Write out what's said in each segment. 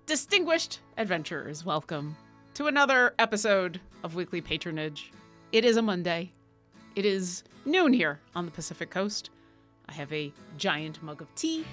Distinguished adventurers, welcome to another episode of Weekly Patronage. It is a Monday. It is noon here on the Pacific Coast. I have a giant mug of tea,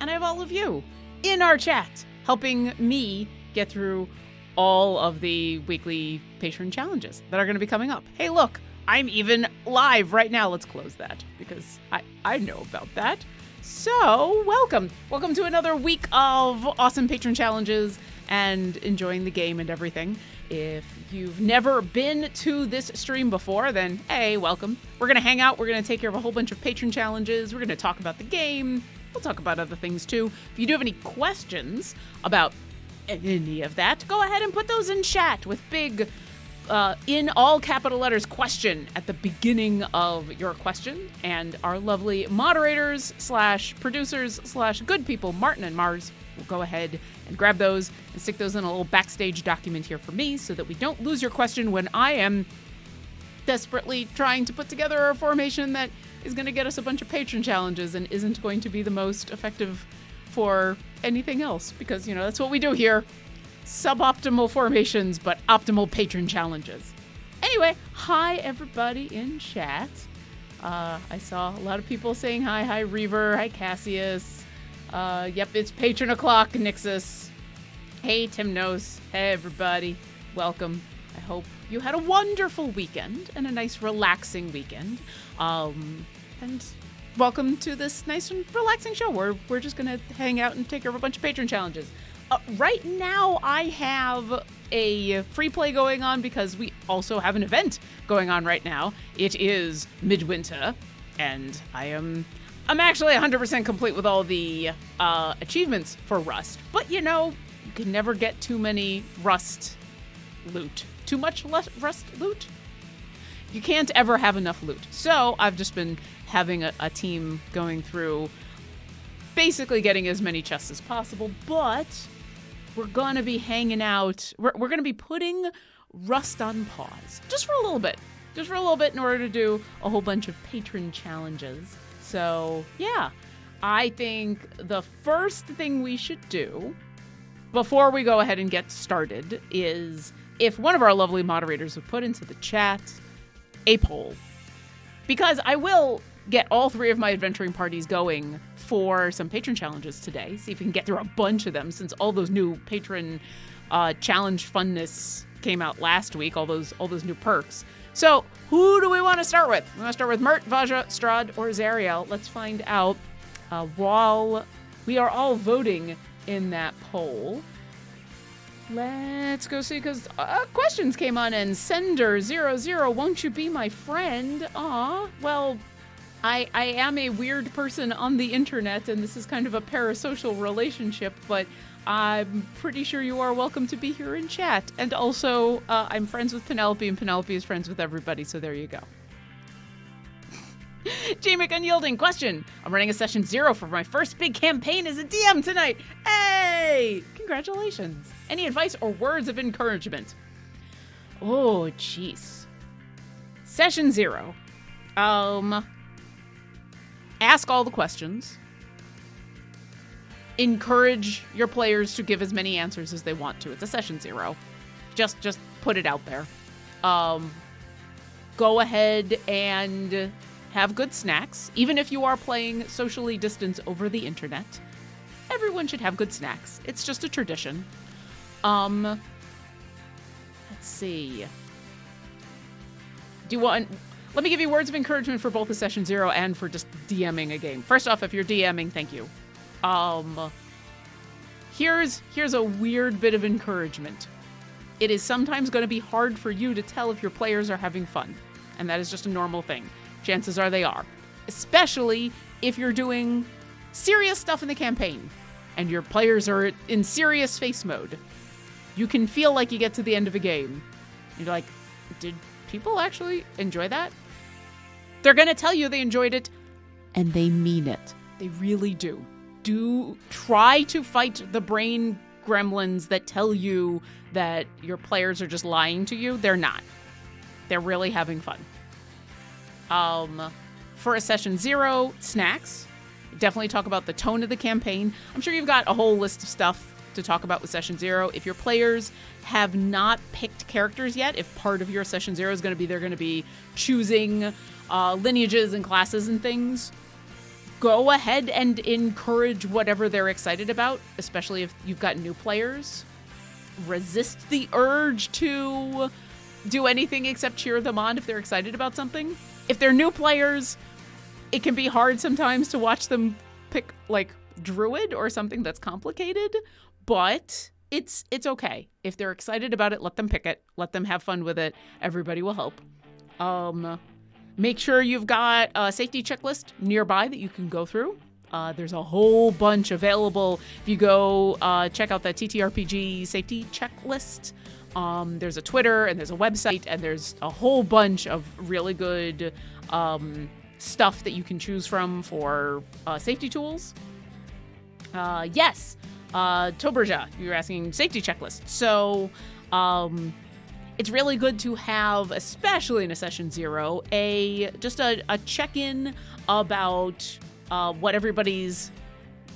and I have all of you in our chat helping me get through all of the weekly patron challenges that are going to be coming up. Hey, look, I'm even live right now. Let's close that because I know about that. So, welcome to another week of awesome patron challenges and enjoying the game and everything. If you've never been to this stream before, then hey, welcome. We're going to hang out. We're going to take care of a whole bunch of patron challenges. We're going to talk about the game. We'll talk about other things too. If you do have any questions about any of that, go ahead and put those in chat with big in all capital letters question at the beginning of your question, and our lovely moderators / producers / good people, Martin and Mars, will go ahead and grab those and stick those in a little backstage document here for me so that we don't lose your question when I am desperately trying to put together a formation that is going to get us a bunch of patron challenges and isn't going to be the most effective for anything else, because, you know, that's what we do here. Suboptimal formations, but optimal patron challenges. Anyway, hi everybody in chat. I saw a lot of people saying hi. Hi Reaver, hi Cassius. Yep, it's patron o'clock, Nixus. Hey Timnos, hey everybody. Welcome. I hope you had a wonderful weekend and a nice relaxing weekend. And welcome to this nice and relaxing show where we're just gonna hang out and take care of a bunch of patron challenges. Right now, I have a free play going on because we also have an event going on right now. It is midwinter, and I'm actually 100% complete with all the achievements for Rust. But, you know, you can never get too many Rust loot. Too much Rust loot? You can't ever have enough loot. So I've just been having a team going through basically getting as many chests as possible, but we're going to be hanging out. We're going to be putting Rust on pause just for a little bit. Just for a little bit in order to do a whole bunch of patron challenges. So, yeah. I think the first thing we should do before we go ahead and get started is if one of our lovely moderators would put into the chat a poll. Because I will get all three of my adventuring parties going for some patron challenges today. See if we can get through a bunch of them since all those new patron challenge funness came out last week, all those new perks. So who do we want to start with? We want to start with Mert, Vaja, Strahd, or Zariel. Let's find out while we are all voting in that poll. Let's go see, because questions came on, and Sender00, won't you be my friend? Aw, well, I am a weird person on the internet, and this is kind of a parasocial relationship, but I'm pretty sure you are welcome to be here in chat. And also, I'm friends with Penelope, and Penelope is friends with everybody, so there you go. J-Mick Unyielding, question. I'm running a session 0 for my first big campaign as a DM tonight. Hey! Congratulations. Any advice or words of encouragement? Oh, jeez. Session 0. Ask all the questions. Encourage your players to give as many answers as they want to. It's a session 0. Just put it out there. Go ahead and have good snacks. Even if you are playing socially distanced over the internet, everyone should have good snacks. It's just a tradition. Let's see. Let me give you words of encouragement for both the session 0 and for just DMing a game. First off, if you're DMing, thank you. Here's a weird bit of encouragement. It is sometimes going to be hard for you to tell if your players are having fun, and that is just a normal thing. Chances are they are, especially if you're doing serious stuff in the campaign and your players are in serious face mode. You can feel like you get to the end of a game. You're like, did people actually enjoy that? They're going to tell you they enjoyed it, and they mean it. They really do. Do try to fight the brain gremlins that tell you that your players are just lying to you. They're not. They're really having fun. For a session 0, snacks. Definitely talk about the tone of the campaign. I'm sure you've got a whole list of stuff to talk about with session 0. If your players have not picked characters yet, if part of your session 0 is going to be they're going to be choosing lineages and classes and things, go ahead and encourage whatever they're excited about, especially if you've got new players. Resist the urge to do anything except cheer them on if they're excited about something. If they're new players, it can be hard sometimes to watch them pick like Druid or something that's complicated, but it's okay. If they're excited about it, let them pick it. Let them have fun with it. Everybody will help. Make sure you've got a safety checklist nearby that you can go through. There's a whole bunch available. If you go check out the TTRPG safety checklist, there's a Twitter and there's a website and there's a whole bunch of really good stuff that you can choose from for safety tools. Yes, Toberja, you were asking safety checklist. So it's really good to have, especially in a session 0, just a check-in about what everybody's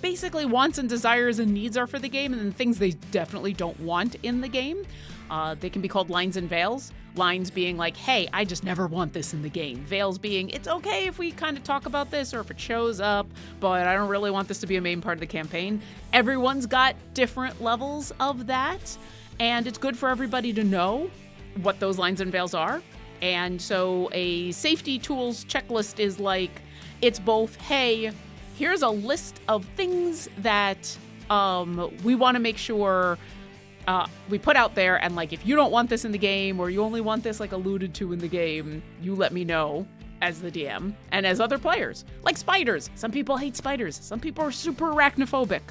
basically wants and desires and needs are for the game, and then things they definitely don't want in the game. They can be called lines and veils. Lines being like, hey, I just never want this in the game. Veils being, it's okay if we kind of talk about this or if it shows up, but I don't really want this to be a main part of the campaign. Everyone's got different levels of that, and it's good for everybody to know what those lines and veils are. And so a safety tools checklist is like, it's both, hey, here's a list of things that we want to make sure we put out there, and like if you don't want this in the game or you only want this like alluded to in the game, you let me know as the DM and as other players. Like spiders. Some people hate spiders. Some people are super arachnophobic.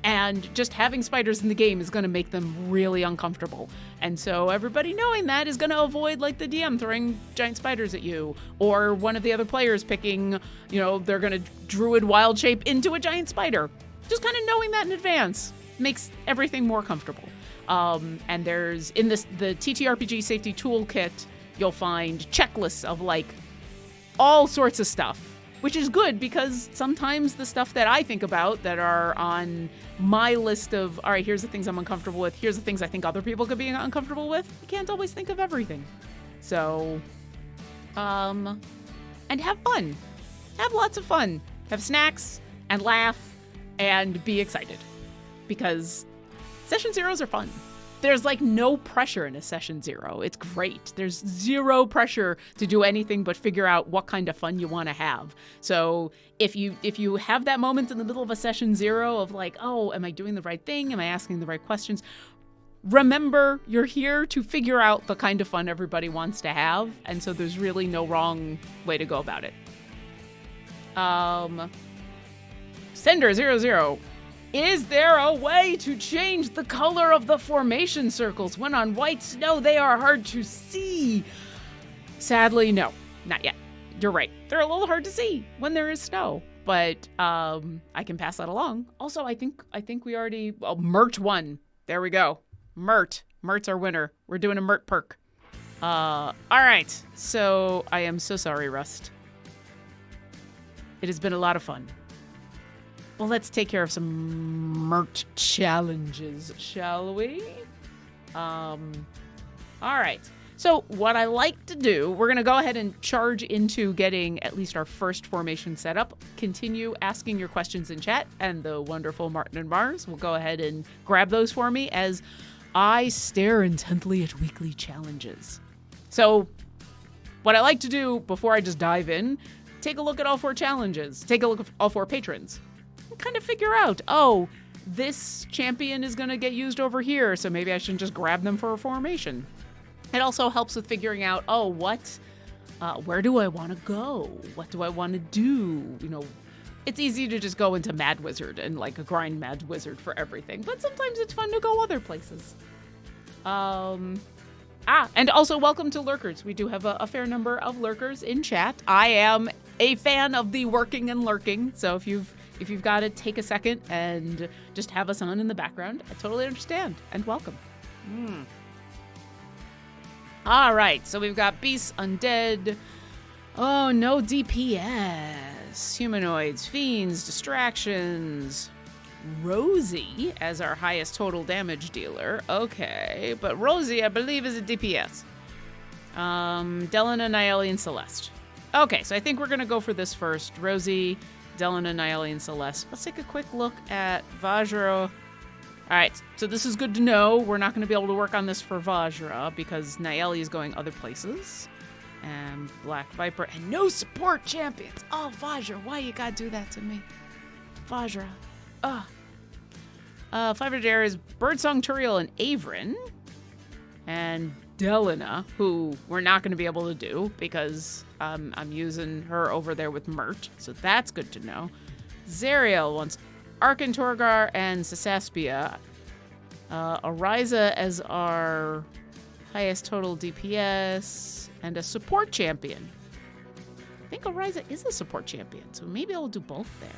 And just having spiders in the game is going to make them really uncomfortable. And so everybody knowing that is going to avoid like the DM throwing giant spiders at you, or one of the other players picking, they're going to druid wild shape into a giant spider. Just kind of knowing that in advance makes everything more comfortable. And there's in the TTRPG safety toolkit, you'll find checklists of like all sorts of stuff, which is good because sometimes the stuff that I think about that are on my list of, all right, here's the things I'm uncomfortable with, here's the things I think other people could be uncomfortable with, you can't always think of everything. So, and have fun. Have lots of fun. Have snacks and laugh and be excited because session 0s are fun. There's like no pressure in a session 0. It's great. There's zero pressure to do anything but figure out what kind of fun you want to have. So if you have that moment in the middle of a session 0 of like, oh, am I doing the right thing? Am I asking the right questions? Remember, you're here to figure out the kind of fun everybody wants to have. And so there's really no wrong way to go about it. Sender00. Is there a way to change the color of the formation circles? When on white snow, they are hard to see. Sadly, no, not yet. You're right. They're a little hard to see when there is snow, but I can pass that along. Also, I think we already, Mert won. There we go. Mert's our winner. We're doing a Mert perk. All right. So I am so sorry, Rust. It has been a lot of fun. Well, let's take care of some Mert challenges, shall we? All right. So what I like to do, we're going to go ahead and charge into getting at least our first formation set up. Continue asking your questions in chat, and the wonderful Martin and Mars will go ahead and grab those for me as I stare intently at weekly challenges. So what I like to do before I just dive in, take a look at all 4 challenges. Take a look at all 4 patrons. Kind of figure out, this champion is going to get used over here, so maybe I shouldn't just grab them for a formation. It also helps with figuring out, where do I want to go? What do I want to do? You know, it's easy to just go into Mad Wizard and like grind Mad Wizard for everything, but sometimes it's fun to go other places. And also welcome to lurkers. We do have a fair number of lurkers in chat. I am a fan of the working and lurking, so if you've got to take a second and just have us on in the background, I totally understand and welcome. All right, so we've got beasts, undead. Oh, no DPS. Humanoids, fiends, distractions. Rosie as our highest total damage dealer. Okay, but Rosie, I believe, is a DPS. Delina, Nayeli, and Celeste. Okay, so I think we're going to go for this first. Rosie, Delina, Nayeli, and Celeste. Let's take a quick look at Vajra. All right, so this is good to know. We're not going to be able to work on this for Vajra because Nayeli is going other places. And Black Viper, and no support champions. Oh, Vajra, why you gotta do that to me? Vajra. Ugh. 500 areas, Birdsong, Turiel, and Avrin. And Delina, who we're not going to be able to do because I'm using her over there with Mert. So that's good to know. Zariel wants Arkan Torgar and Sasaspia. Ariza as our highest total DPS. And a support champion. I think Ariza is a support champion, so maybe I'll do both there.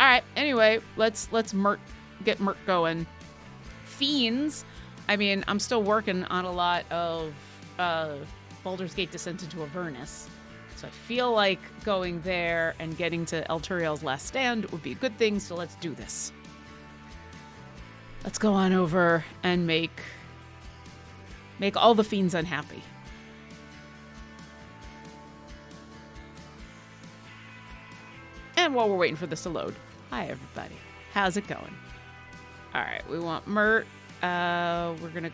All right, anyway, let's get Mert going. Fiends. I mean, I'm still working on a lot of Baldur's Gate Descent into Avernus. So I feel like going there and getting to Elturiel's Last Stand would be a good thing, so let's do this. Let's go on over and make all the fiends unhappy. And while we're waiting for this to load, hi everybody, how's it going? All right, we want Mert. We're gonna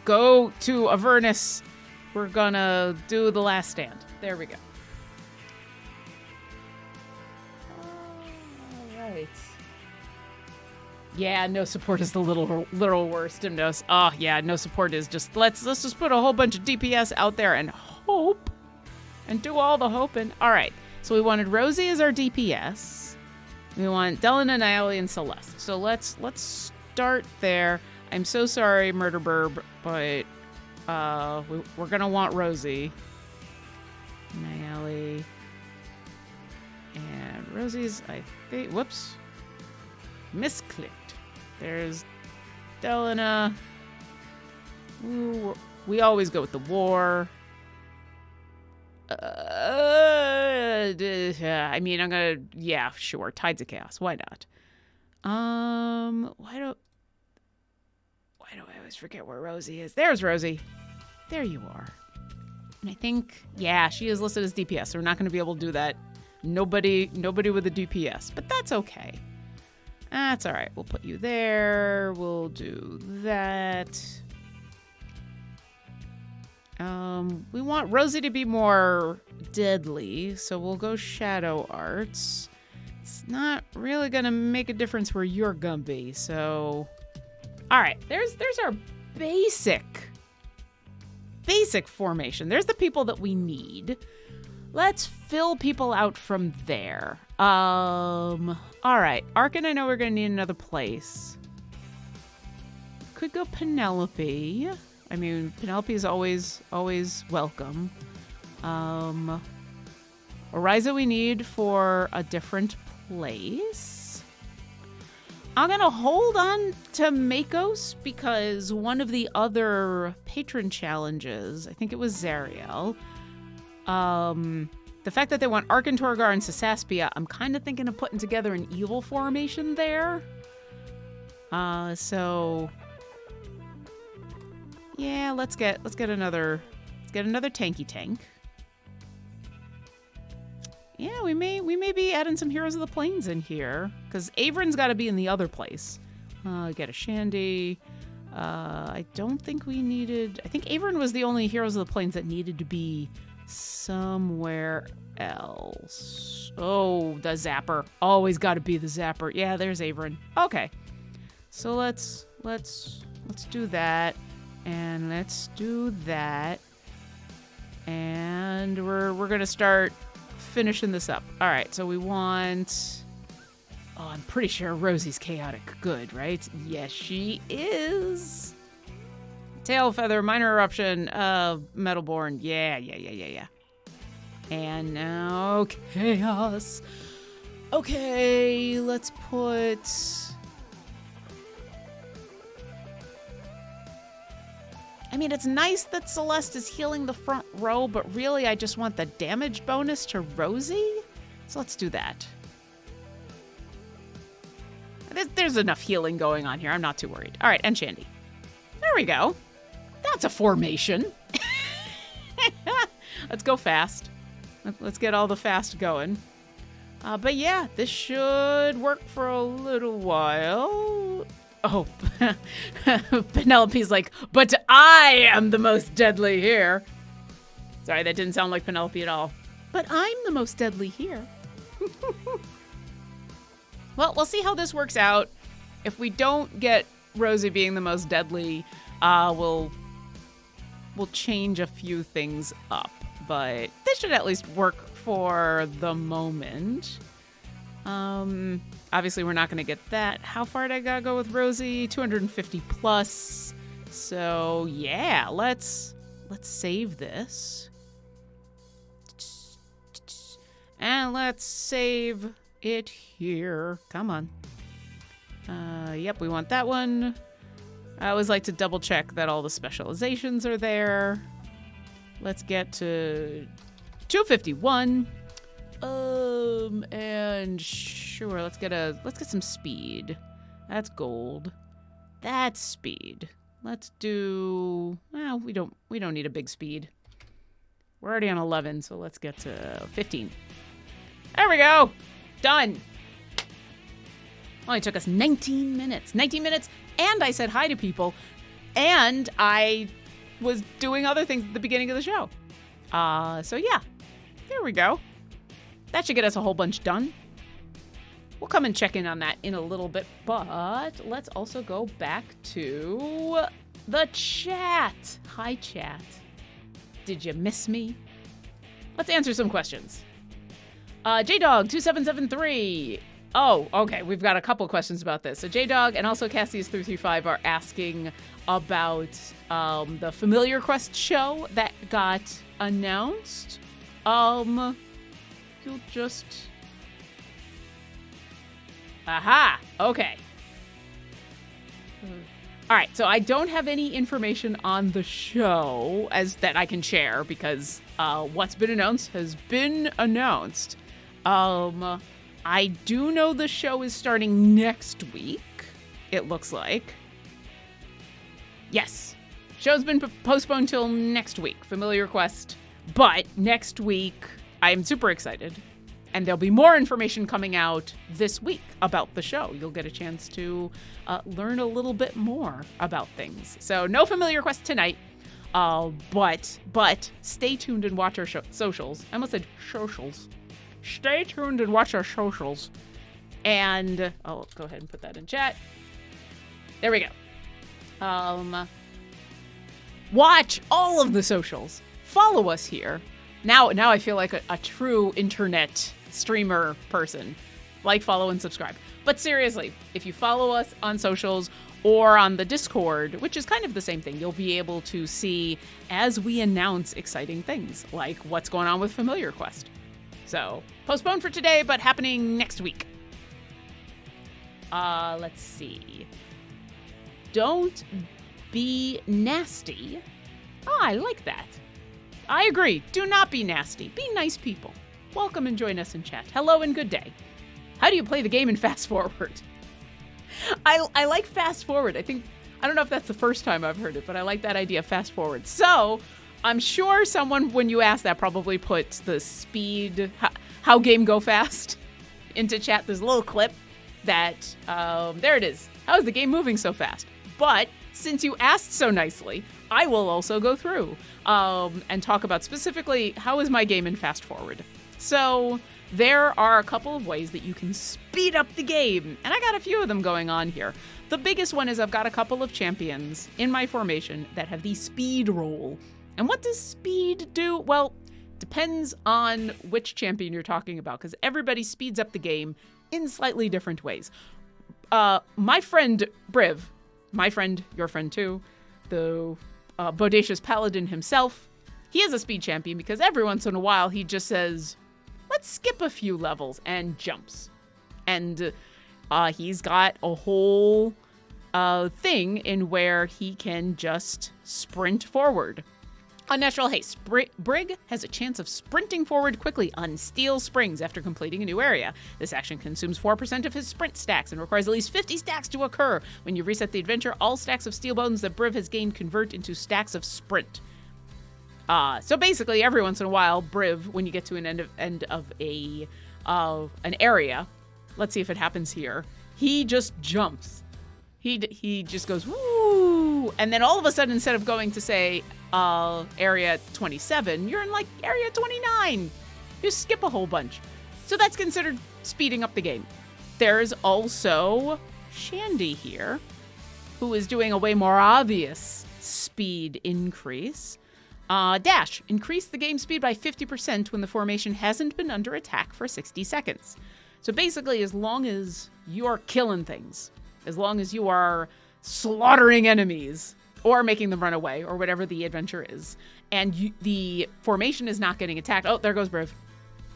go to Avernus. We're gonna do the Last Stand. There we go. All right. Yeah, no support is the literal worst. No support is just let's just put a whole bunch of DPS out there and hope, and do all the hoping. All right. So we wanted Rosie as our DPS. We want Delina, Nayeli, and Celeste. So let's start there. I'm so sorry, Murder Burb, but we're gonna want Rosie, Nayeli, and Rosie's. I think. Whoops, misclicked. There's Delina. Ooh, we always go with the war. I mean, I'm gonna, yeah, sure. Tides of Chaos. Why not? Why do I always forget where Rosie is? There's Rosie. There you are. And I think, yeah, she is listed as DPS, so we're not gonna be able to do that. Nobody with a DPS, but that's okay. That's all right. We'll put you there. We'll do that. We want Rosie to be more deadly, so we'll go Shadow Arts. It's not really gonna make a difference where you're gonna be, so... Alright, there's our basic formation. There's the people that we need. Let's fill people out from there. Alright, Arkan, I know we're gonna need another place. Could go Penelope. I mean, Penelope is always welcome. Ariza we need for a different place. I'm going to hold on to Makos because one of the other patron challenges, I think it was Zariel, the fact that they want Arkan Torgar and Sasaspia, I'm kind of thinking of putting together an evil formation there. So... yeah, let's get another tanky tank. Yeah, we may be adding some Heroes of the Plains in here because Avrin's got to be in the other place. Get a Shandy. I don't think we needed. I think Avrin was the only Heroes of the Plains that needed to be somewhere else. Oh, the zapper. Always got to be the zapper. Yeah, there's Averin. Okay. So let's do that. And let's do that. And we're going to start finishing this up. All right, so we want... Oh, I'm pretty sure Rosie's chaotic good, right? Yes, she is. Tail feather, minor eruption, Metalborn. Yeah. And now chaos. Okay, let's put... I mean, it's nice that Celeste is healing the front row, but really I just want the damage bonus to Rosie. So let's do that. There's enough healing going on here. I'm not too worried. All right, and Shandy. There we go. That's a formation. Let's go fast. Let's get all the fast going. But yeah, this should work for a little while. Oh, Penelope's like, but I am the most deadly here. Sorry, that didn't sound like Penelope at all. But I'm the most deadly here. Well, we'll see how this works out. If we don't get Rosie being the most deadly, we'll change a few things up. But this should at least work for the moment. Obviously, we're not going to get that. How far did I gotta go with Rosie? 250 plus. So, yeah, let's save this. And let's save it here. Come on. Yep, we want that one. I always like to double check that all the specializations are there. Let's get to 251. And sure, let's get some speed. That's gold. That's speed. Let's do, well, we don't need a big speed. We're already on 11, so let's get to 15. There we go. Done. Only took us 19 minutes. 19 minutes, and I said hi to people, and I was doing other things at the beginning of the show. So yeah, there we go. That should get us a whole bunch done. We'll come and check in on that in a little bit, but let's also go back to the chat. Hi, chat. Did you miss me? Let's answer some questions. JDog2773. Oh, okay. We've got a couple questions about this. So JDog and also Cassius335 are asking about the Familiar Quest show that got announced. You'll just... Aha! Okay. All right, so I don't have any information on the show as that I can share because what's been announced has been announced. I do know the show is starting next week, it looks like. Yes. Show's been postponed till next week, Familiar Quest. But next week, I'm super excited. And there'll be more information coming out this week about the show. You'll get a chance to learn a little bit more about things. So no Familiar Quest tonight, but stay tuned and watch our socials. I almost said socials. Stay tuned and watch our socials. And I'll go ahead and put that in chat. There we go. Watch all of the socials. Follow us here. Now I feel like a true internet streamer person. Like, follow, and subscribe. But seriously, if you follow us on socials or on the Discord, which is kind of the same thing, you'll be able to see as we announce exciting things, like what's going on with Familiar Quest. So, postponed for today, but happening next week. Let's see. Don't be nasty. Oh, I like that. I agree. Do not be nasty. Be nice people. Welcome and join us in chat. Hello and good day. How do you play the game in fast forward? I like fast forward. I don't know if that's the first time I've heard it, but I like that idea of fast forward. So I'm sure someone, when you ask that, probably puts the speed, how game go fast into chat. There's a little clip that, there it is. How is the game moving so fast? But since you asked so nicely, I will also go through and talk about specifically how is my game in Fast Forward. So there are a couple of ways that you can speed up the game, and I got a few of them going on here. The biggest one is I've got a couple of champions in my formation that have the speed roll. And what does speed do? Well, depends on which champion you're talking about, because everybody speeds up the game in slightly different ways. My friend Briv, my friend, your friend too, the bodacious paladin himself, he is a speed champion because every once in a while he just says, let's skip a few levels, and jumps. And he's got a whole thing in where he can just sprint forward. Unnatural haste. Brig has a chance of sprinting forward quickly on steel springs after completing a new area. This action consumes 4% of his sprint stacks and requires at least 50 stacks to occur. When you reset the adventure, all stacks of steel bones that Briv has gained convert into stacks of sprint. So basically, every once in a while, Briv, when you get to an end of an area, let's see if it happens here, he just jumps. He just goes, woo! And then all of a sudden, instead of going to, say, area 27, you're in, like, area 29. You skip a whole bunch. So that's considered speeding up the game. There's also Shandy here, who is doing a way more obvious speed increase. Dash. Increase the game speed by 50% when the formation hasn't been under attack for 60 seconds. So basically, as long as you are killing things, as long as you are slaughtering enemies or making them run away or whatever the adventure is, and the formation is not getting attacked. Oh, there goes Briv.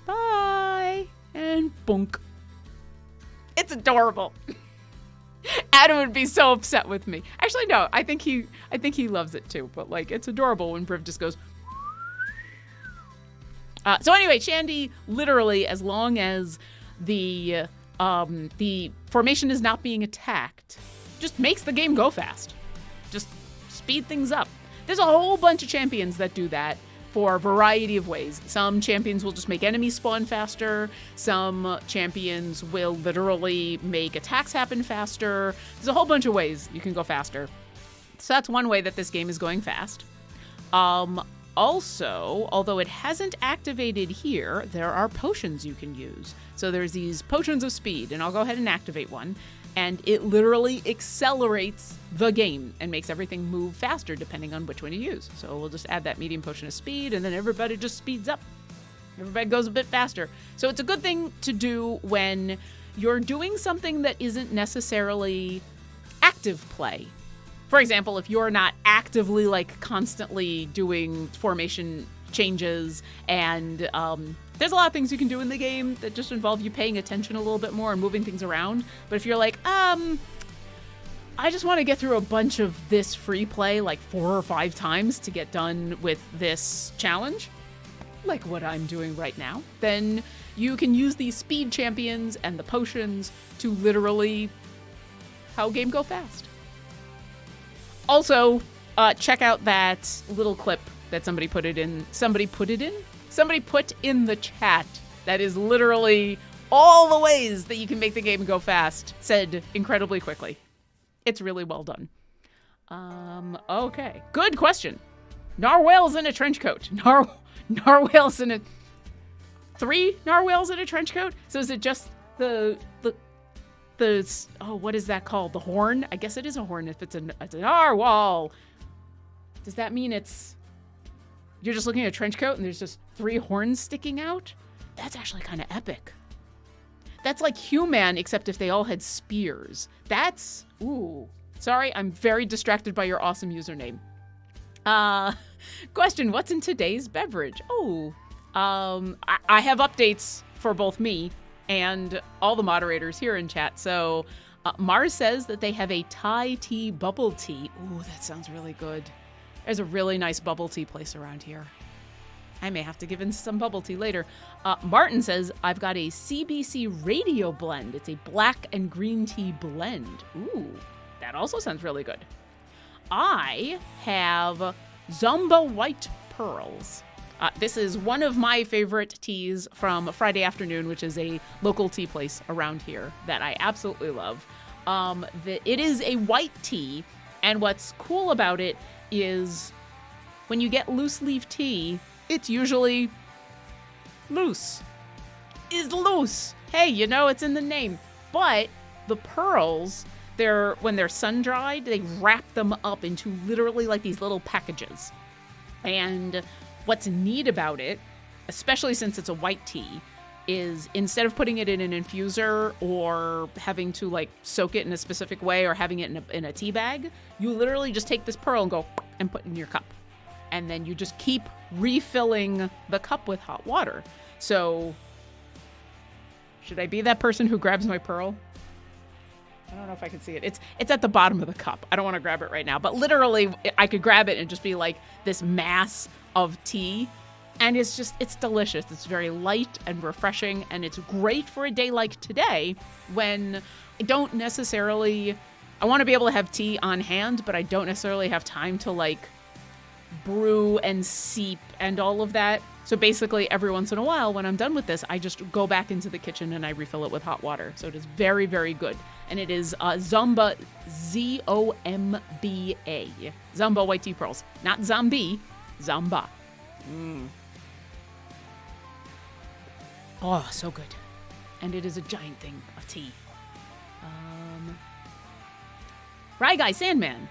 Bye. And bunk. It's adorable. Adam would be so upset with me. Actually, no, I think he loves it too. But like, it's adorable when Briv just goes. So anyway, Shandy, literally, as long as the formation is not being attacked, just makes the game go fast. Just speed things up. There's a whole bunch of champions that do that for a variety of ways. Some champions will just make enemies spawn faster. Some champions will literally make attacks happen faster. There's a whole bunch of ways you can go faster. So that's one way that this game is going fast. Also, although it hasn't activated here, there are potions you can use. So there's these potions of speed, and I'll go ahead and activate one. And it literally accelerates the game and makes everything move faster depending on which one you use. So we'll just add that medium potion of speed, and then everybody just speeds up. Everybody goes a bit faster. So it's a good thing to do when you're doing something that isn't necessarily active play. For example, if you're not actively, like, constantly doing formation changes, and there's a lot of things you can do in the game that just involve you paying attention a little bit more and moving things around. But if you're like, I just want to get through a bunch of this free play like 4 or 5 times to get done with this challenge, like what I'm doing right now, then you can use these speed champions and the potions to literally how game go fast. Also, check out that little clip that somebody put in the chat. That is literally all the ways that you can make the game go fast, said incredibly quickly. It's really well done. Okay. Good question. Narwhals in a trench coat. Narwhals in a... 3 narwhals in a trench coat? So is it just the what is that called? The horn? I guess it is a horn if it's a narwhal. Does that mean you're just looking at a trench coat and there's just 3 horns sticking out? That's actually kind of epic. That's like human, except if they all had spears. That's, ooh. Sorry, I'm very distracted by your awesome username. Question, what's in today's beverage? Oh, I have updates for both me and all the moderators here in chat. So Mars says that they have a Thai tea bubble tea. Ooh, that sounds really good. There's a really nice bubble tea place around here. I may have to give in some bubble tea later. Martin says, I've got a CBC radio blend. It's a black and green tea blend. Ooh, that also sounds really good. I have Zomba White Pearls. This is one of my favorite teas from Friday Afternoon, which is a local tea place around here that I absolutely love. It is a white tea, and what's cool about it is when you get loose leaf tea, it's usually loose. Is loose. Hey, you know, it's in the name. But the pearls, when they're sun-dried, they wrap them up into literally like these little packages. And what's neat about it, especially since it's a white tea, is instead of putting it in an infuser or having to like soak it in a specific way or having it in a tea bag, you literally just take this pearl and go and put it in your cup. And then you just keep refilling the cup with hot water. So, should I be that person who grabs my pearl? I don't know if I can see it. It's at the bottom of the cup. I don't want to grab it right now. But literally, I could grab it and just be like this mass of tea. And it's delicious. It's very light and refreshing. And it's great for a day like today when I want to be able to have tea on hand, but I don't necessarily have time to like brew and seep and all of that. So basically every once in a while when I'm done with this, I just go back into the kitchen and I refill it with hot water. So it is very, very good. And it is Zomba, Z-O-M-B-A. Zomba white tea pearls. Not zombie, Zomba. Oh, so good. And it is a giant thing of tea. Rye Guy Sandman.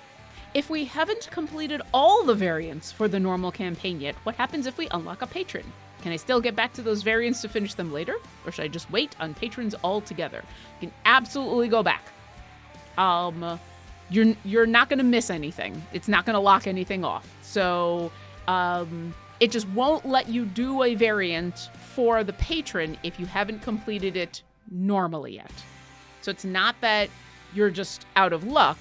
If we haven't completed all the variants for the normal campaign yet, what happens if we unlock a patron? Can I still get back to those variants to finish them later? Or should I just wait on patrons altogether? You can absolutely go back. You're not going to miss anything. It's not going to lock anything off. So it just won't let you do a variant for the patron if you haven't completed it normally yet. So it's not that you're just out of luck.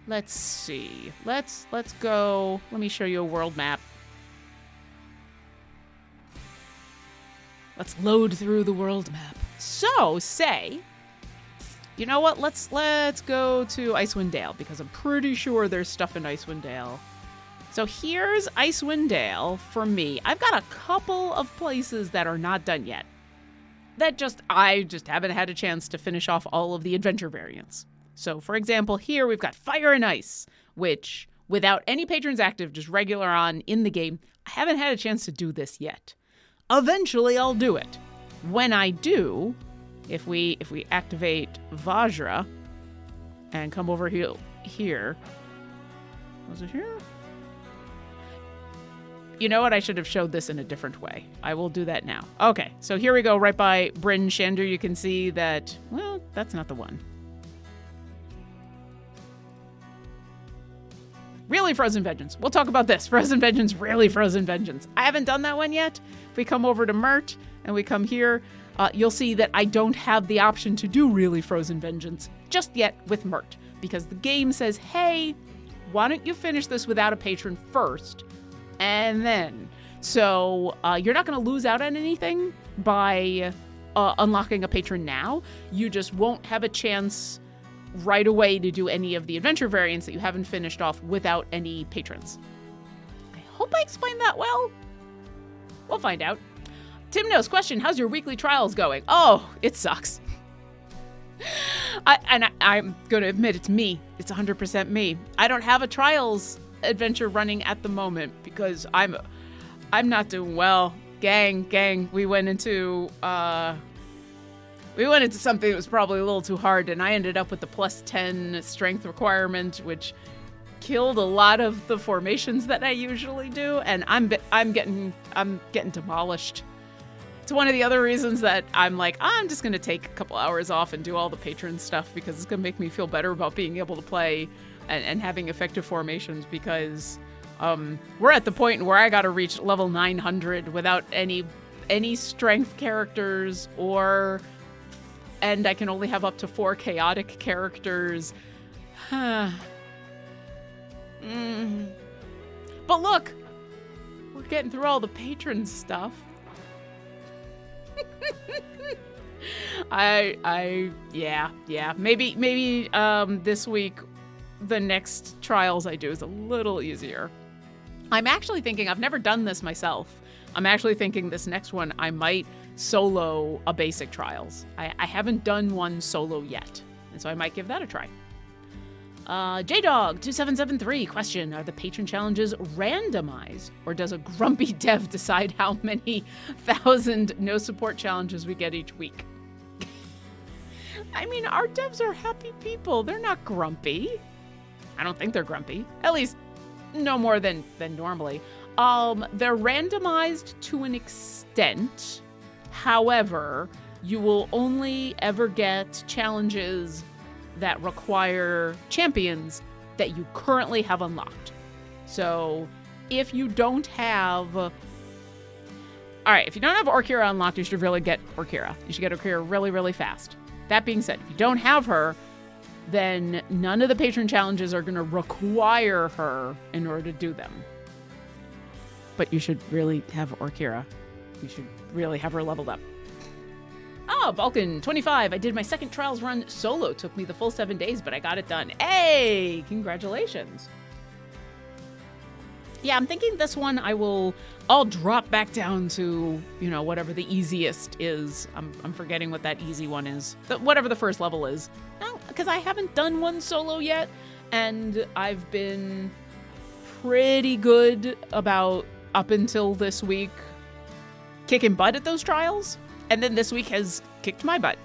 Let's see. Let's go. Let me show you a world map. Let's load through the world map. So, say, you know what? Let's go to Icewinddale because I'm pretty sure there's stuff in Icewinddale. So here's Icewinddale for me. I've got a couple of places that are not done yet. I just haven't had a chance to finish off all of the adventure variants. So, for example, here we've got Fire and Ice, which, without any patrons active, just regular on in the game, I haven't had a chance to do this yet. Eventually, I'll do it. When I do, if we activate Vajra and come over here. Was it here? You know what? I should have showed this in a different way. I will do that now. Okay, so here we go, right by Bryn Shander. You can see that, well, that's not the one. Really Frozen Vengeance. We'll talk about this. Frozen Vengeance, really Frozen Vengeance. I haven't done that one yet. If we come over to Mert and we come here, you'll see that I don't have the option to do really Frozen Vengeance just yet with Mert because the game says, hey, why don't you finish this without a patron first? And then, so you're not going to lose out on anything by unlocking a patron now. You just won't have a chance right away to do any of the adventure variants that you haven't finished off without any patrons. I hope I explained that well. We'll find out. Tim knows question, how's your weekly trials going? Oh, it sucks. I'm going to admit it's me. It's 100% me. I don't have a trials adventure running at the moment because I'm not doing well. Gang, we went into something that was probably a little too hard, and I ended up with the +10 strength requirement, which killed a lot of the formations that I usually do, and I'm getting demolished. It's one of the other reasons that I'm like, I'm just going to take a couple hours off and do all the patron stuff because it's going to make me feel better about being able to play and having effective formations because we're at the point where I got to reach level 900 without any strength characters and I can only have up to 4 chaotic characters. But look, we're getting through all the patron stuff. Yeah. Maybe this week, the next trials I do is a little easier. I'm actually thinking, I've never done this myself. I'm actually thinking this next one, I might solo a basic trials. I haven't done one solo yet, and so I might give that a try. JDog2773 question, are the patron challenges randomized, or does a grumpy dev decide how many thousand no support challenges we get each week? I mean, our devs are happy people. They're not grumpy. I don't think they're grumpy. At least no more than normally. They're randomized to an extent. However, you will only ever get challenges that require champions that you currently have unlocked. So if you don't have... All right, if you don't have Orkira unlocked, you should really get Orkira. You should get Orkira really, really fast. That being said, if you don't have her, then none of the patron challenges are going to require her in order to do them. But you should really have Orkira. You should really have her leveled up. Oh, Vulcan25. I did my second trials run solo. Took me the full 7 days, but I got it done. Hey, congratulations. Yeah, I'm thinking this one I'll drop back down to, whatever the easiest is. I'm forgetting what that easy one is. Whatever the first level is. No, because I haven't done one solo yet, and I've been pretty good about, up until this week, kicking butt at those trials. And then this week has kicked my butt.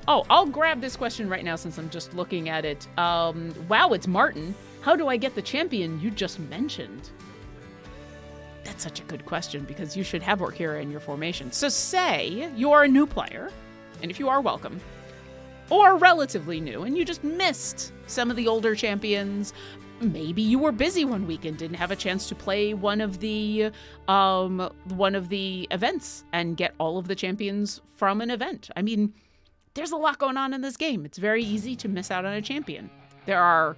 Oh, I'll grab this question right now since I'm just looking at it. Wow, it's Martin. How do I get the champion you just mentioned? That's such a good question because you should have Orkira in your formation. So say you are a new player, and if you are, welcome, or relatively new, and you just missed some of the older champions. Maybe you were busy one week and didn't have a chance to play one of the events and get all of the champions from an event. I mean, there's a lot going on in this game. It's very easy to miss out on a champion. There are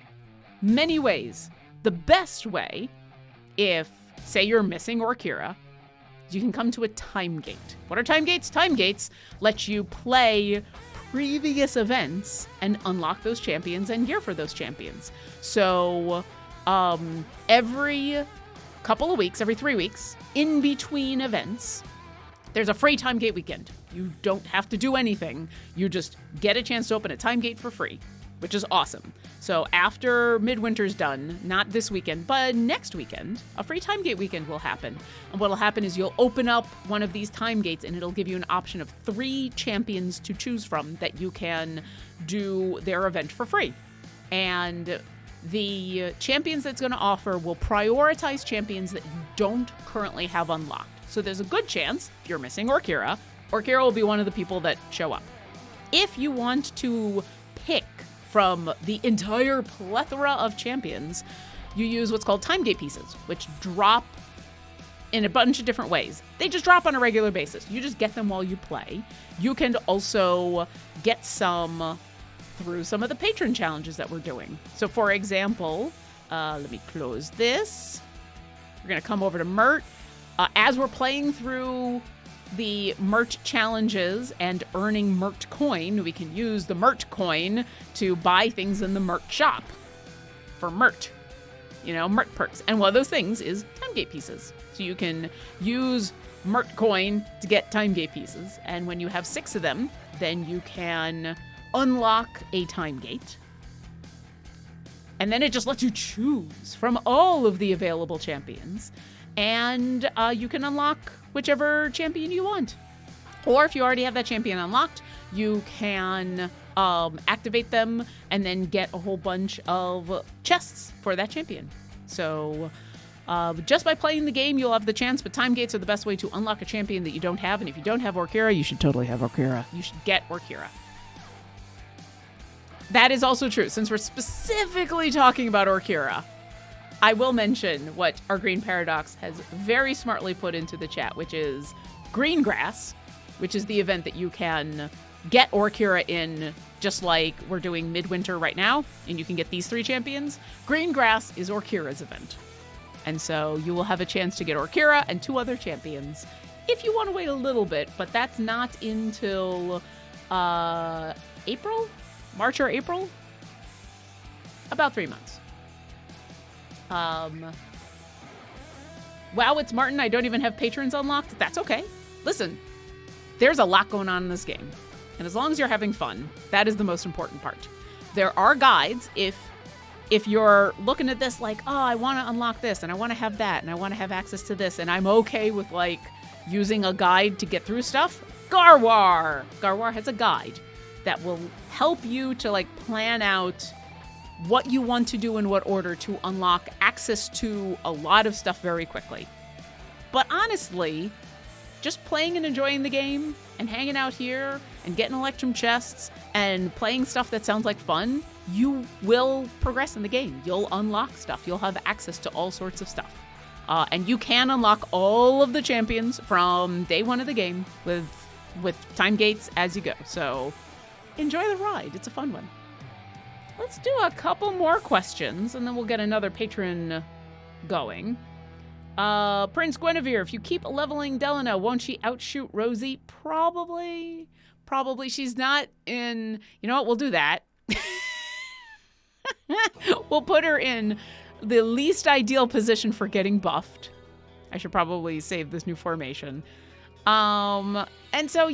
many ways. The best way, if, say, you're missing Orkira, you can come to a time gate. What are time gates? Time gates let you play previous events and unlock those champions and gear for those champions. So every couple of weeks, every 3 weeks, in between events, there's a free time gate weekend. You don't have to do anything. You just get a chance to open a time gate for free, which is awesome. So after Midwinter's done, not this weekend, but next weekend, a free time gate weekend will happen. And what'll happen is you'll open up one of these time gates and it'll give you an option of 3 champions to choose from that you can do their event for free. And the champions that's going to offer will prioritize champions that you don't currently have unlocked. So there's a good chance, if you're missing Orkira, Orkira will be one of the people that show up. If you want to pick from the entire plethora of champions, you use what's called time gate pieces, which drop in a bunch of different ways. They just drop on a regular basis. You just get them while you play. You can also get some through some of the patron challenges that we're doing. So for example, let me close this. We're gonna come over to Mert. As we're playing through the Mert challenges and earning Mert coin, we can use the Mert coin to buy things in the Mert shop for Mert, Mert perks. And one of those things is time gate pieces. So you can use Mert coin to get time gate pieces. And when you have 6 of them, then you can unlock a time gate. And then it just lets you choose from all of the available champions. And you can unlock whichever champion you want. Or if you already have that champion unlocked, you can activate them and then get a whole bunch of chests for that champion. So just by playing the game, you'll have the chance, but time gates are the best way to unlock a champion that you don't have. And if you don't have Orkira, you should totally have Orkira. You should get Orkira. That is also true. Since we're specifically talking about Orkira, I will mention what our Green Paradox has very smartly put into the chat, which is Green Grass, which is the event that you can get Orkira in, just like we're doing Midwinter right now, and you can get these 3 champions. Green Grass is Orkira's event. And so you will have a chance to get Orkira and 2 other champions if you want to wait a little bit, but that's not until April? March or April? About 3 months. Wow, it's Martin. I don't even have patrons unlocked. That's okay. Listen, there's a lot going on in this game. And as long as you're having fun, that is the most important part. there are guides if you're looking at this like, oh, I want to unlock this and I want to have that and I want to have access to this and I'm okay with like using a guide to get through stuff. Garwar has a guide that will help you to like plan out what you want to do in what order to unlock access to a lot of stuff very quickly. But honestly, just playing and enjoying the game and hanging out here and getting Electrum chests and playing stuff that sounds like fun, you will progress in the game. You'll unlock stuff. You'll have access to all sorts of stuff. And you can unlock all of the champions from day one of the game with time gates as you go. So enjoy the ride. It's a fun one. Let's do a couple more questions, and then we'll get another patron going. Prince Guinevere, if you keep leveling Delana, won't she outshoot Rosie? Probably. She's not in... You know what? We'll do that. We'll put her in the least ideal position for getting buffed. I should probably save this new formation. And so,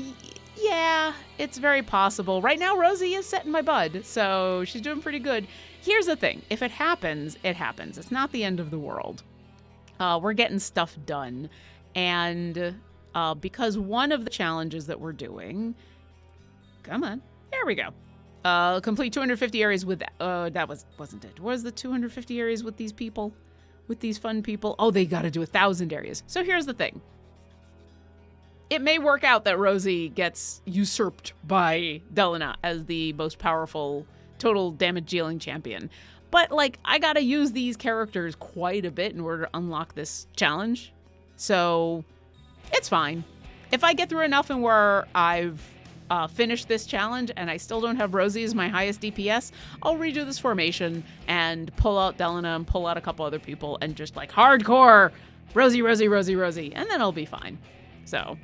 yeah, it's very possible. Right now, Rosie is setting my bud, so she's doing pretty good. Here's the thing. If it happens, it happens. It's not the end of the world. We're getting stuff done. And because one of the challenges that we're doing... Come on. There we go. Complete 250 areas with... that wasn't it. What was the 250 areas with these people? With these fun people? Oh, they got to do 1,000 areas. So here's the thing. It may work out that Rosie gets usurped by Delana as the most powerful total damage dealing champion. But, like, I gotta use these characters quite a bit in order to unlock this challenge. So, it's fine. If I get through enough and where I've finished this challenge and I still don't have Rosie as my highest DPS, I'll redo this formation and pull out Delana and pull out a couple other people and just, like, hardcore Rosie, and then I'll be fine. So...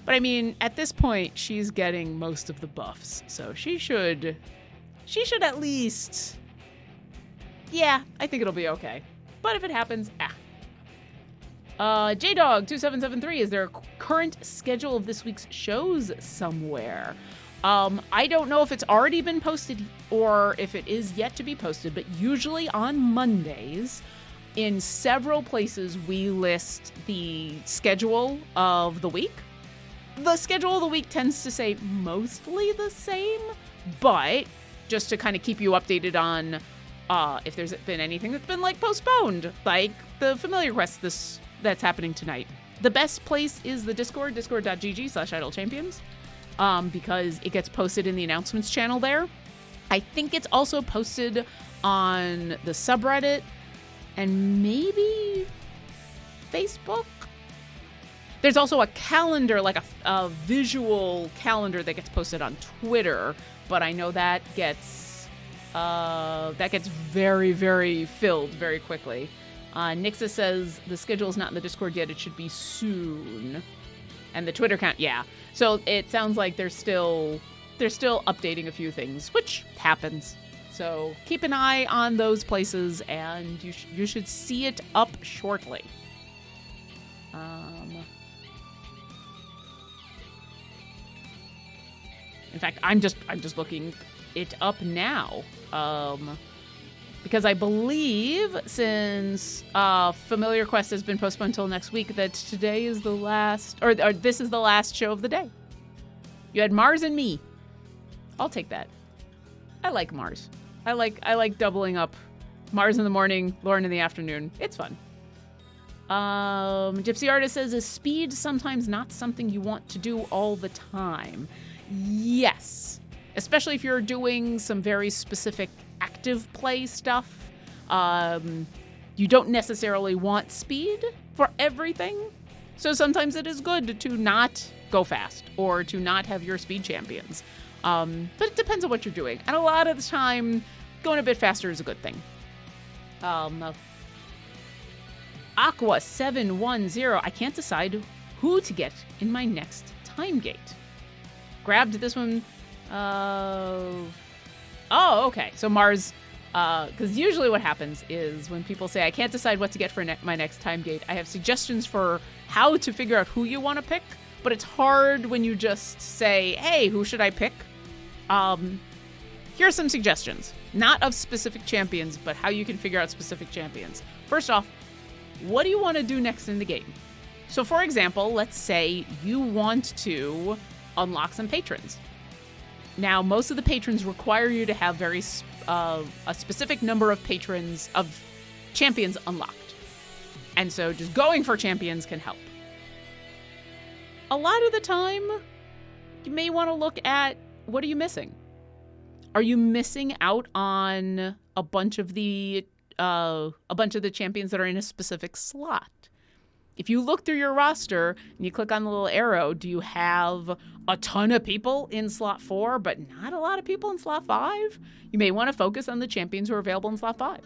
But I mean, at this point, she's getting most of the buffs, so she should at least, yeah, I think it'll be okay. But if it happens, JDog2773, is there a current schedule of this week's shows somewhere? I don't know if it's already been posted or if it is yet to be posted, but usually on Mondays, in several places, we list the schedule of the week. The schedule of the week tends to say mostly the same, but just to kind of keep you updated on if there's been anything that's been like postponed, like the familiar quest that's happening tonight. The best place is the Discord, discord.gg/idlechampions, because it gets posted in the announcements channel there. I think it's also posted on the subreddit and maybe Facebook. There's also a calendar, like a visual calendar that gets posted on Twitter, but I know that gets very, very filled very quickly. Nixa says the schedule is not in the Discord yet. It should be soon. And the Twitter account, yeah. So it sounds like they're still updating a few things, which happens. So keep an eye on those places, and you should see it up shortly. In fact, I'm just looking it up now, because I believe since Familiar Quest has been postponed until next week, that today is the last, or this is the last show of the day. You had Mars and me. I'll take that. I like Mars. I like doubling up. Mars in the morning, Lauren in the afternoon. It's fun. Gypsy Artist says, is speed sometimes not something you want to do all the time? Yes, especially if you're doing some very specific active play stuff. You don't necessarily want speed for everything. So sometimes it is good to not go fast or to not have your speed champions. But it depends on what you're doing. And a lot of the time, going a bit faster is a good thing. Aqua710, I can't decide who to get in my next time gate. Grabbed this one. Oh, okay. So Mars, because usually what happens is when people say, I can't decide what to get for my next time gate, I have suggestions for how to figure out who you want to pick, but it's hard when you just say, hey, who should I pick? Here are some suggestions. Not of specific champions, but how you can figure out specific champions. First off, what do you want to do next in the game? So for example, let's say you want to unlock some patrons. Now, most of the patrons require you to have a specific number of champions unlocked. And so just going for champions can help. A lot of the time, you may want to look at, what are you missing? Are you missing out on a bunch of the champions that are in a specific slot? If you look through your roster and you click on the little arrow, do you have a ton of people in slot 4, but not a lot of people in slot 5? You may want to focus on the champions who are available in slot 5.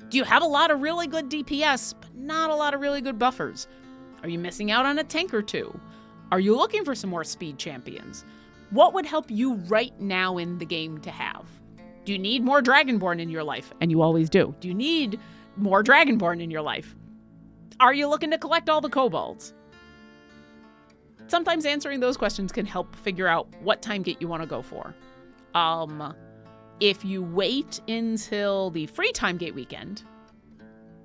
Do you have a lot of really good DPS, but not a lot of really good buffers? Are you missing out on a tank or two? Are you looking for some more speed champions? What would help you right now in the game to have? Do you need more Dragonborn in your life? And you always do. Do you need more Dragonborn in your life? Are you looking to collect all the kobolds? Sometimes answering those questions can help figure out what time gate you want to go for. If you wait until the free time gate weekend,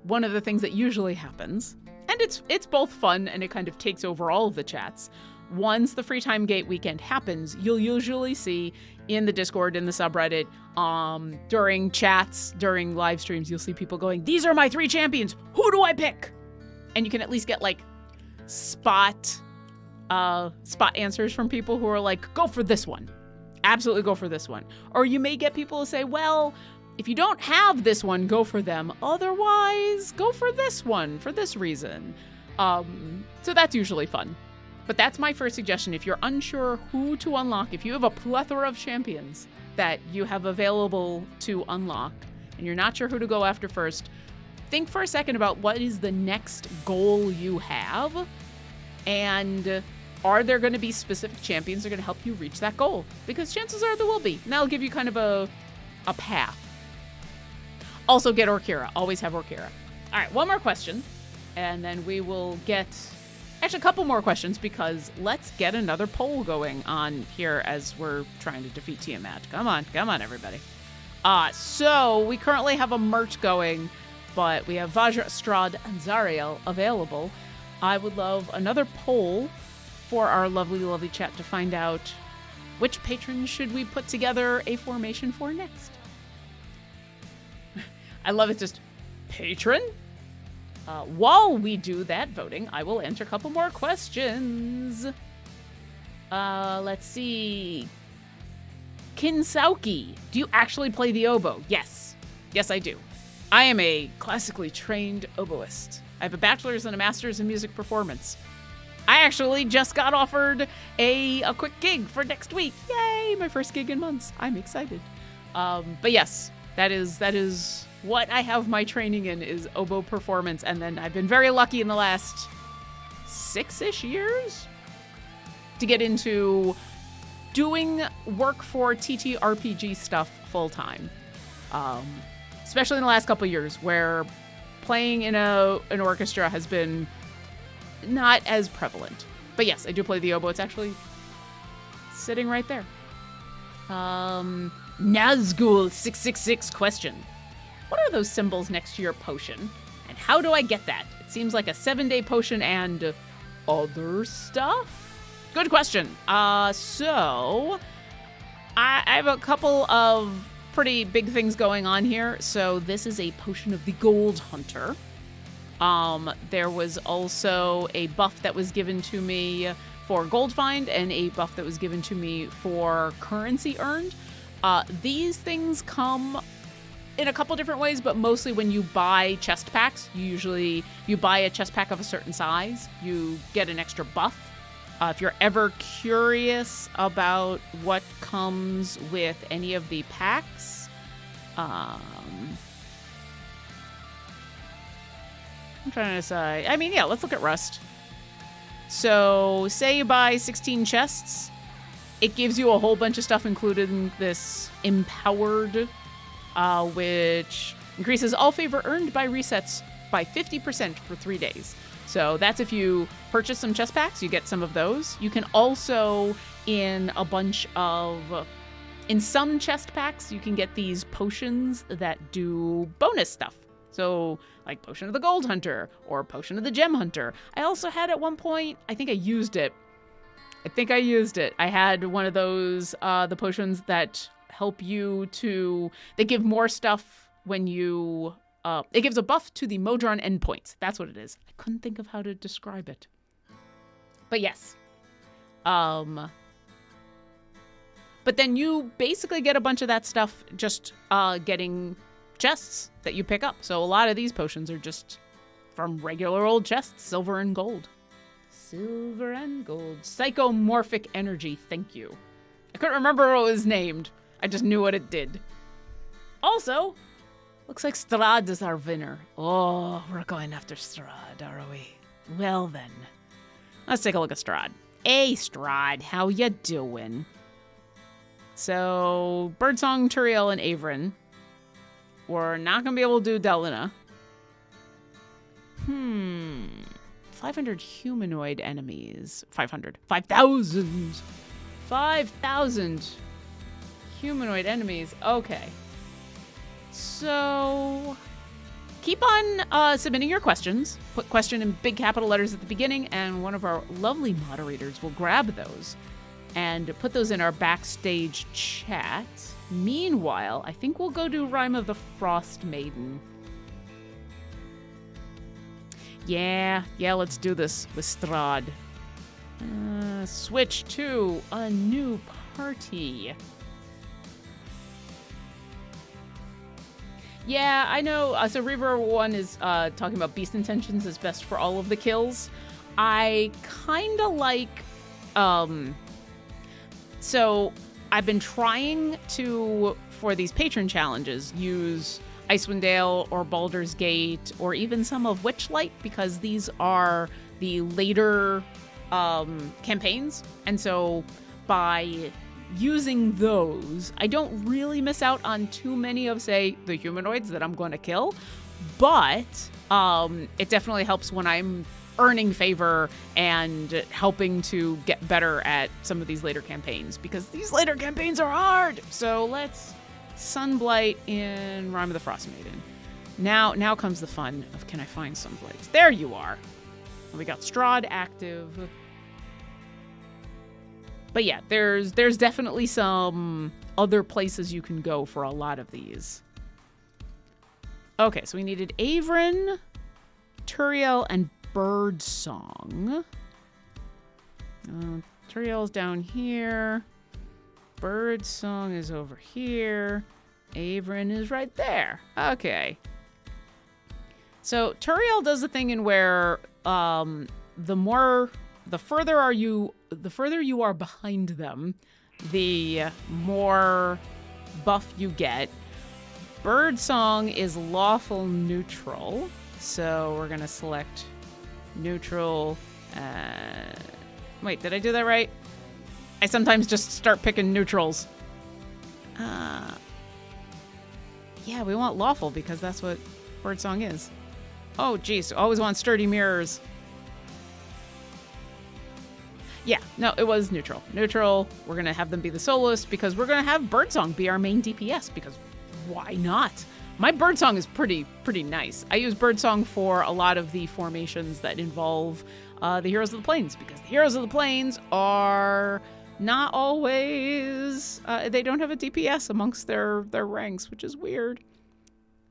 one of the things that usually happens, and it's both fun and it kind of takes over all of the chats, once the free time gate weekend happens, you'll usually see in the Discord, in the subreddit, during chats, during live streams, you'll see people going, these are my 3 champions, who do I pick? And you can at least get like spot answers from people who are like, go for this one. Absolutely go for this one. Or you may get people to say, well, if you don't have this one, go for them. Otherwise, go for this one for this reason. So that's usually fun. But that's my first suggestion. If you're unsure who to unlock, if you have a plethora of champions that you have available to unlock, and you're not sure who to go after first, think for a second about what is the next goal you have, and are there going to be specific champions that are going to help you reach that goal? Because chances are there will be. And that'll give you kind of a path. Also get Orkira. Always have Orkira. All right, one more question, and then we will get... Actually, a couple more questions, because let's get another poll going on here as we're trying to defeat Tiamat. Come on, everybody. So we currently have a merch going, but we have Vajra, Strahd, and Zariel available. I would love another poll for our lovely, lovely chat to find out which patrons should we put together a formation for next. I love it, just patron. While we do that voting, I will answer a couple more questions. Let's see. Kinsauki, do you actually play the oboe? Yes. Yes, I do. I am a classically trained oboist. I have a bachelor's and a master's in music performance. I actually just got offered a quick gig for next week. Yay, my first gig in months. I'm excited. But yes, that is what I have my training in, is oboe performance. And then I've been very lucky in the last 6-ish years to get into doing work for TTRPG stuff full time. Especially in the last couple of years, where playing in an orchestra has been not as prevalent. But yes, I do play the oboe. It's actually sitting right there. Nazgul 666 question. What are those symbols next to your potion? And how do I get that? It seems like a 7-day potion and other stuff? Good question. So I have a couple of pretty big things going on here. So this is a potion of the Gold Hunter. There was also a buff that was given to me for gold find and a buff that was given to me for currency earned. These things come in a couple different ways, but mostly when you buy chest packs. You buy a chest pack of a certain size, you get an extra buff. If you're ever curious about what comes with any of the packs, I'm trying to decide. I mean, yeah, let's look at Rust. So say you buy 16 chests, it gives you a whole bunch of stuff, including this Empowered, which increases all favor earned by resets by 50% for 3 days. So that's if you purchase some chest packs, you get some of those. You can also, in a bunch of In some chest packs, you can get these potions that do bonus stuff. So, like Potion of the Gold Hunter or Potion of the Gem Hunter. I also had at one point, I think I used it. I had one of those, the potions that help you to, they give more stuff when you, it gives a buff to the Modron endpoints. That's what it is. I couldn't think of how to describe it. But yes. But then you basically get a bunch of that stuff just getting chests that you pick up. So a lot of these potions are just from regular old chests, silver and gold. Silver and gold. Psychomorphic energy, thank you. I couldn't remember what it was named. I just knew what it did. Also, looks like Strahd is our winner. Oh, we're going after Strahd, are we? Well then. Let's take a look at Strahd. Hey, Strahd, how ya doing? So, Birdsong, Turiel, and Averin. We're not going to be able to do Delina. 500 humanoid enemies. 500. 5,000. 5,000 humanoid enemies. Okay. So, keep on submitting your questions. Put question in big capital letters at the beginning, and one of our lovely moderators will grab those and put those in our backstage chat. Meanwhile, I think we'll go do Rime of the Frost Maiden. Yeah, let's do this with Strahd. Switch to a new party. Yeah, I know. So Reaver 1 is talking about Beast Intentions is best for all of the kills. I kind of like... So I've been trying to, for these patron challenges, use Icewinddale or Baldur's Gate or even some of Witchlight, because these are the later campaigns. And so by using those, I don't really miss out on too many of, say, the humanoids that I'm going to kill. But it definitely helps when I'm earning favor and helping to get better at some of these later campaigns, because these later campaigns are hard. So let's Sunblight in Rime of the Frost Maiden. Now comes the fun of, can I find Sunblights? There you are. And we got Strahd active. But yeah, there's definitely some other places you can go for a lot of these. Okay, so we needed Averin, Turiel, and Birdsong. Turiel's down here. Birdsong is over here. Averin is right there. Okay. So Turiel does the thing in where the further you are behind them, the more buff you get. Birdsong is lawful neutral, so we're gonna select neutral. Wait, did I do that right? I sometimes just start picking neutrals. Yeah, we want lawful because that's what Birdsong is. Oh, geez, always want sturdy mirrors. Yeah, no, it was neutral. Neutral, we're going to have them be the soloist because we're going to have Birdsong be our main DPS, because why not? My Birdsong is pretty nice. I use Birdsong for a lot of the formations that involve the Heroes of the Plains, because the Heroes of the Plains are not always... they don't have a DPS amongst their ranks, which is weird.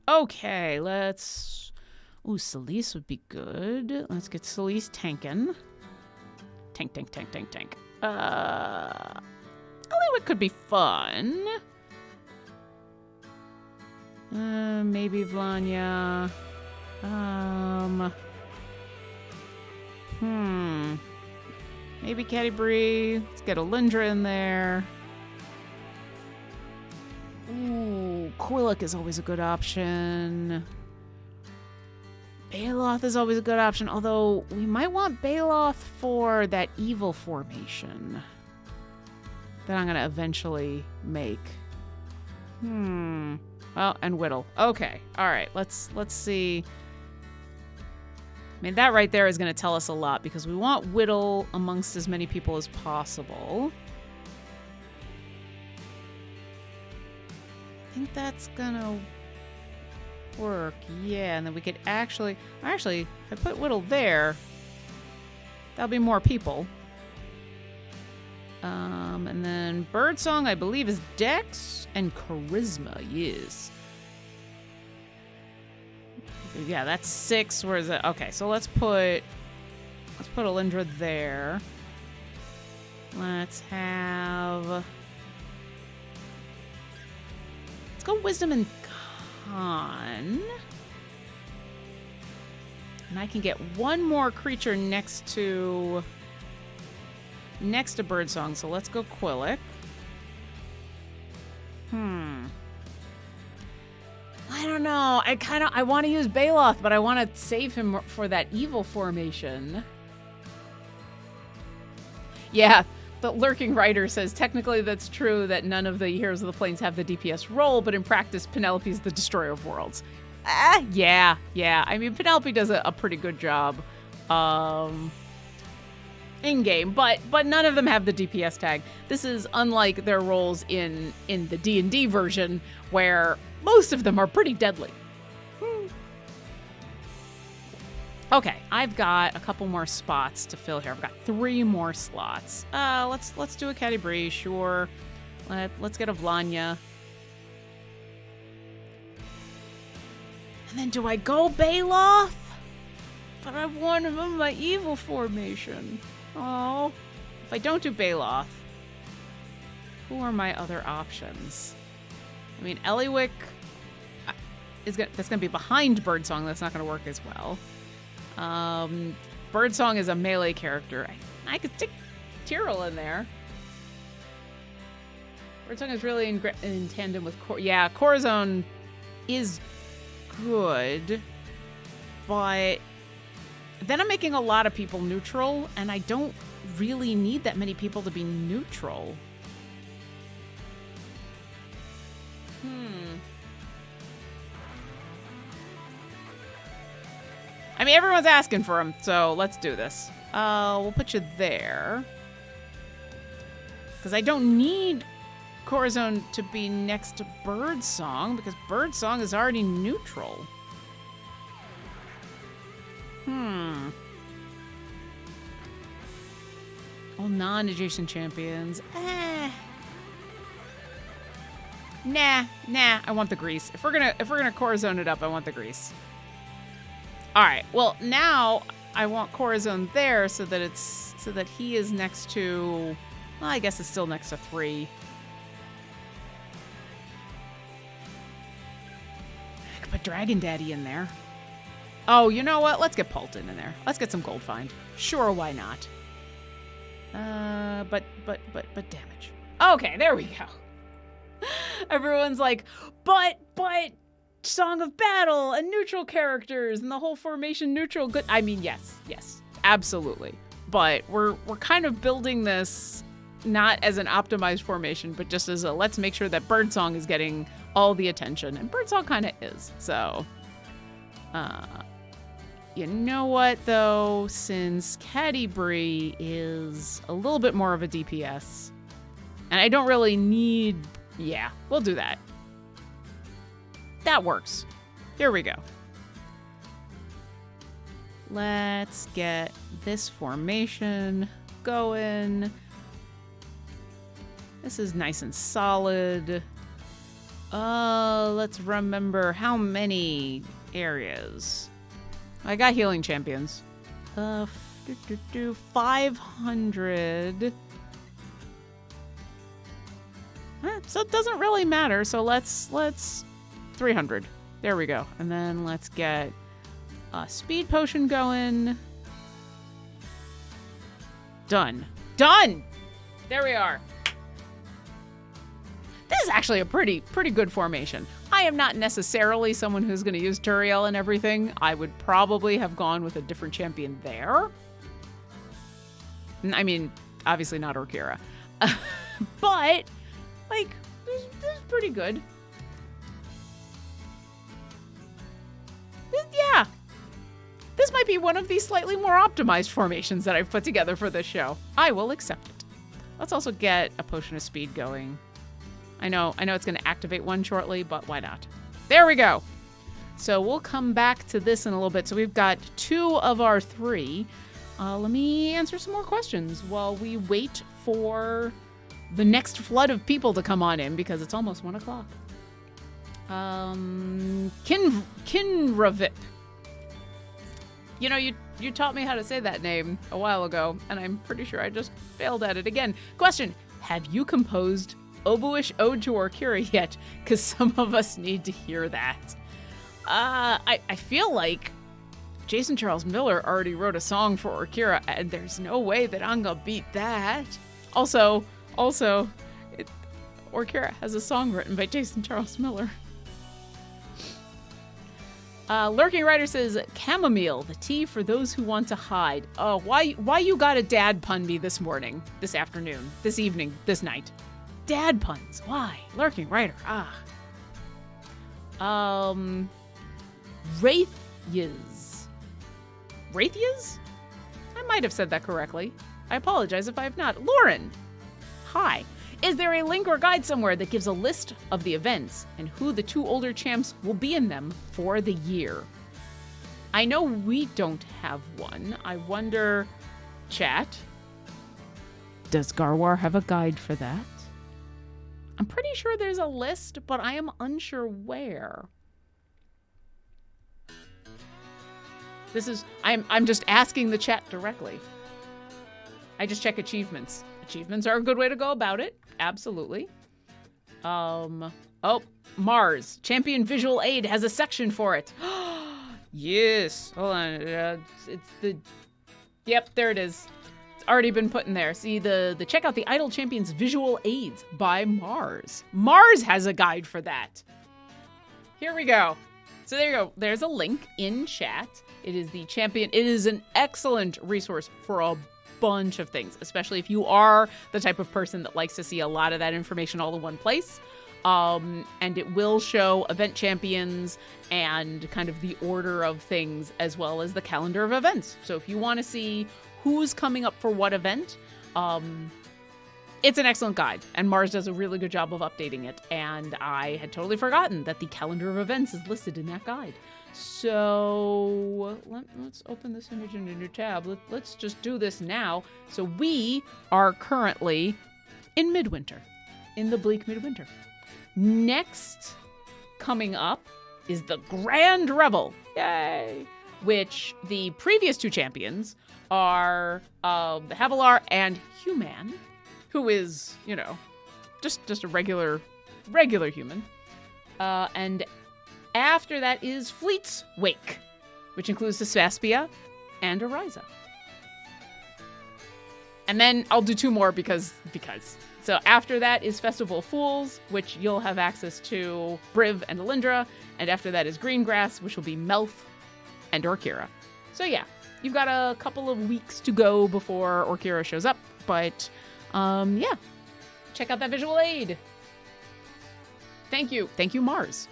Okay, let's... Ooh, Celise would be good. Let's get Celise tanking. Tank. Eliwood could be fun. Maybe Vlanya. Maybe Catti-brie. Let's get a Lindra in there. Ooh, Quillick is always a good option. Baloth is always a good option, although we might want Baloth for that evil formation that I'm going to eventually make. Well, and Whittle. Okay. All right. Let's see. I mean, that right there is going to tell us a lot, because we want Whittle amongst as many people as possible. think that's gonna work. Yeah, and then we could actually, if I put Whittle there, that'll be more people. And then Birdsong, I believe, is Dex and Charisma. Yes. Yeah, that's 6. Where is it? Okay, so let's put Alindra there. Let's go Wisdom and Con. And I can get one more creature next to Birdsong, so let's go Quillic. I don't know. I want to use Baloth, but I want to save him for that evil formation. Yeah, the Lurking Writer says, technically that's true that none of the Heroes of the Plains have the DPS role, but in practice, Penelope's the Destroyer of Worlds. Yeah. I mean, Penelope does a pretty good job in-game, but none of them have the DPS tag. This is unlike their roles in the D&D version, where most of them are pretty deadly. Okay, I've got a couple more spots to fill here. I've got 3 more slots. Let's do a Catti-brie, sure. Let's get a Vlanya. And then do I go Baloth? But I want him in my evil formation. Oh. If I don't do Baloth, who are my other options? I mean, Eliwick that's gonna be behind Birdsong. That's not gonna work as well. Birdsong is a melee character. I could stick Tyrell in there. Birdsong is really in tandem with Corazon is good, but then I'm making a lot of people neutral, and I don't really need that many people to be neutral. I mean, everyone's asking for him, so let's do this. We'll put you there. Because I don't need Corazon to be next to Birdsong, because Birdsong is already neutral. All non-adjacent champions. Nah. I want the grease. If we're gonna Corazon it up, I want the grease. All right. Well, now I want Corazon there so that he is next to. Well, I guess it's still next to 3. I could put Dragon Daddy in there. Oh, you know what? Let's get Palton in there. Let's get some gold find. Sure, why not? But damage. Okay, there we go. Everyone's like, but Song of Battle and neutral characters and the whole formation neutral. Good. I mean, yes, absolutely. But we're kind of building this not as an optimized formation, but just as a let's make sure that Birdsong is getting all the attention, and Birdsong kind of is. So, you know what though? Since Catti-brie is a little bit more of a DPS, and I don't really need. Yeah, we'll do that. That works. Here we go. Let's get this formation going. This is nice and solid. Let's remember how many areas. I got healing champions. 500. So it doesn't really matter. So let's 300. There we go. And then let's get a speed potion going. Done. There we are. This is actually a pretty good formation. I am not necessarily someone who's going to use Turiel and everything. I would probably have gone with a different champion there. I mean, obviously not Orkira. But, like, this is pretty good. This might be one of these slightly more optimized formations that I've put together for this show. I will accept it. Let's also get a potion of speed going. I know it's going to activate one shortly, but why not? There we go. So we'll come back to this in a little bit. So we've got 2 of our 3. Let me answer some more questions while we wait for the next flood of people to come on in, because it's almost 1 o'clock. Kinravip. You know, you taught me how to say that name a while ago, and I'm pretty sure I just failed at it again. Question: have you composed Oboish Ode to Orkira yet? Because some of us need to hear that. I feel like Jason Charles Miller already wrote a song for Orkira, and there's no way that I'm gonna beat that. Also, Orkira has a song written by Jason Charles Miller. Lurking Rider says, chamomile, the tea for those who want to hide. Oh, why you got a dad pun me this morning, this afternoon, this evening, this night? Dad puns, why? Lurking Rider, Wraithyas? I might have said that correctly. I apologize if I have not. Lauren, hi. Is there a link or guide somewhere that gives a list of the events and who the 2 older champs will be in them for the year? I know we don't have one. I wonder, chat, does Garwar have a guide for that? I'm pretty sure there's a list, but I am unsure where. I'm just asking the chat directly. I just check achievements. Achievements are a good way to go about it. Absolutely. Oh, Mars. Champion Visual Aid has a section for it. Yes. Hold on. It's the... Yep, there it is. It's already been put in there. See, the check out the Idol Champions Visual Aids by Mars. Mars has a guide for that. Here we go. So there you go. There's a link in chat. It is the champion. It is an excellent resource for a bunch of things, especially if you are the type of person that likes to see a lot of that information all in one place. And it will show event champions and kind of the order of things, as well as the calendar of events. So if you want to see who's coming up for what event, it's an excellent guide, and Mars does a really good job of updating it. And I had totally forgotten that the calendar of events is listed in that guide. So let's open this image in a new tab. Let's just do this now. So we are currently in midwinter, in the bleak midwinter. Next coming up is the Grand Revel. Yay! Which the previous 2 champions are Havilar and Human, who is, you know, just a regular human. And after that is Fleet's Wake, which includes the Svaspia and Ariza. And then I'll do 2 more because. So after that is Festival of Fools, which you'll have access to Briv and Alindra. And after that is Greengrass, which will be Melth and Orkira. So yeah, you've got a couple of weeks to go before Orkira shows up. But yeah, check out that visual aid. Thank you, Mars.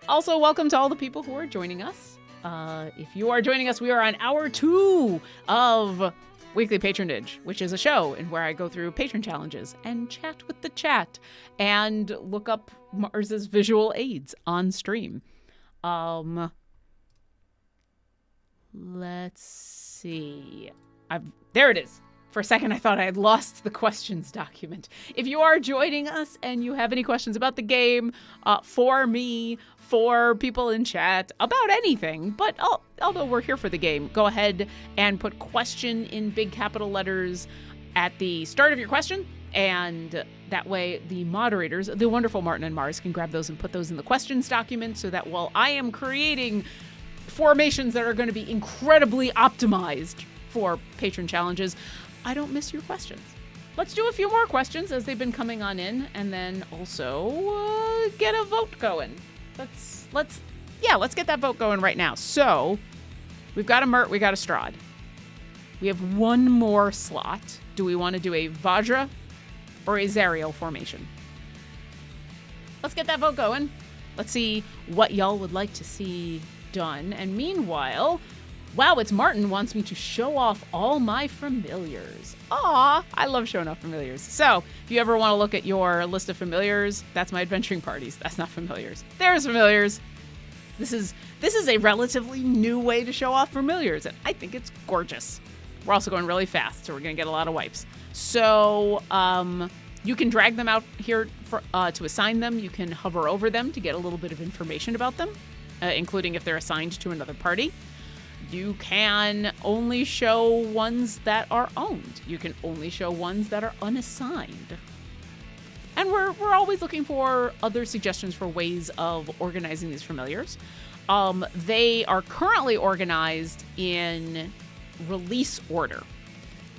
Also, welcome to all the people who are joining us. If you are joining us, we are on hour 2 of Weekly Patronage, which is a show in where I go through patron challenges and chat with the chat and look up Mars's visual aids on stream. Let's see. There it is. For a second, I thought I had lost the questions document. If you are joining us and you have any questions about the game, for me, for people in chat, about anything, but although we're here for the game, go ahead and put question in big capital letters at the start of your question, and that way the moderators, the wonderful Martin and Mars, can grab those and put those in the questions document, so that while I am creating formations that are going to be incredibly optimized for patron challenges, I don't miss your questions. Let's do a few more questions as they've been coming on in, and then also get a vote going. Let's get that vote going right now. So we've got a Mert, we got a Strahd. We have 1 more slot. Do we want to do a Vajra or a Zariel formation? Let's get that vote going. Let's see what y'all would like to see done. And meanwhile, Wow, it's Martin wants me to show off all my familiars. Aw, I love showing off familiars. So, if you ever want to look at your list of familiars, that's my adventuring parties. That's not familiars. There's familiars. This is a relatively new way to show off familiars, and I think it's gorgeous. We're also going really fast, so we're going to get a lot of wipes. So, you can drag them out here to assign them. You can hover over them to get a little bit of information about them, including if they're assigned to another party. You can only show ones that are owned. You can only show ones that are unassigned. And we're always looking for other suggestions for ways of organizing these familiars. They are currently organized in release order,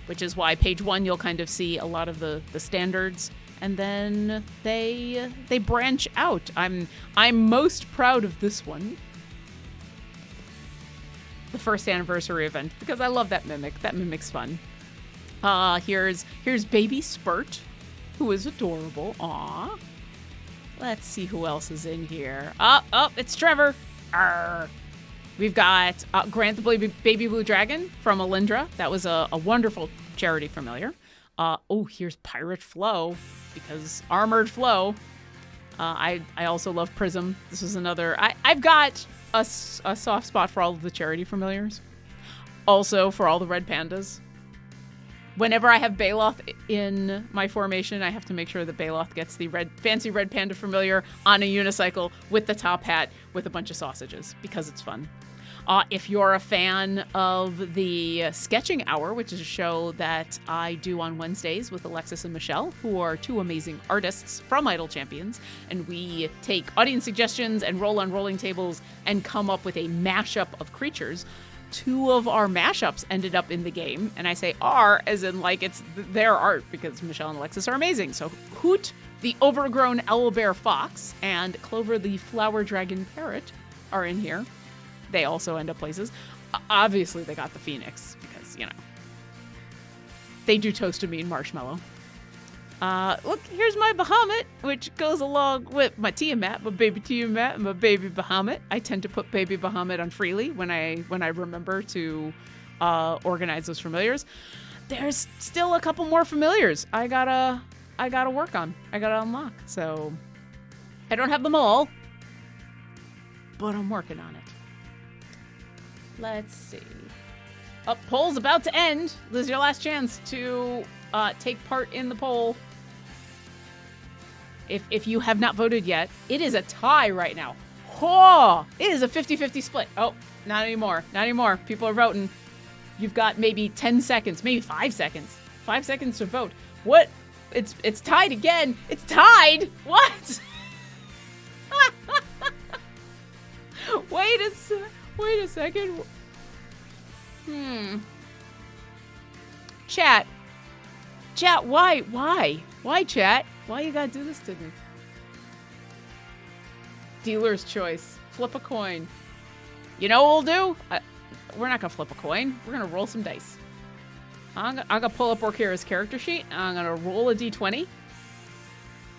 which is why page 1 you'll kind of see a lot of the standards, and then they branch out. I'm most proud of this one, the first anniversary event, because I love that mimic. That mimic's fun. Here's baby Spurt, who is adorable. Aw. Let's see who else is in here. Oh, it's Trevor. Arr. We've got Grant the Baby Blue Dragon from Alindra. That was a wonderful charity familiar. Here's Pirate Flo, because Armored Flo. I also love Prism. This was another. I've got a soft spot for all of the charity familiars. Also for all the red pandas. Whenever I have Baloth in my formation, I have to make sure that Baloth gets the fancy red panda familiar on a unicycle with the top hat with a bunch of sausages, because it's fun. If you're a fan of the Sketching Hour, which is a show that I do on Wednesdays with Alexis and Michelle, who are two amazing artists from Idle Champions, and we take audience suggestions and roll on rolling tables and come up with a mashup of creatures. 2 of our mashups ended up in the game, and I say "are" as in like it's their art, because Michelle and Alexis are amazing. So Hoot, the overgrown owlbear fox, and Clover, the flower dragon parrot, are in here. They also end up places. Obviously, they got the Phoenix, because, they do toast me and marshmallow. Look, here's my Bahamut, which goes along with my Tiamat, my baby Tiamat, and my baby Bahamut. I tend to put baby Bahamut on freely when I remember to organize those familiars. There's still a couple more familiars I gotta work on. I gotta unlock. So I don't have them all, but I'm working on it. Let's see. Poll's about to end. This is your last chance to take part in the poll. If you have not voted yet, it is a tie right now. Oh, it is a 50-50 split. Oh, not anymore. Not anymore. People are voting. You've got maybe 10 seconds, maybe 5 seconds. 5 seconds to vote. What? It's tied again. It's tied. What? Wait a second. Chat, why, chat? Why you gotta do this to me? Dealer's choice. Flip a coin. You know what we'll do? We're not gonna flip a coin. We're gonna roll some dice. I'm gonna pull up Orkira's character sheet. I'm gonna roll a d20.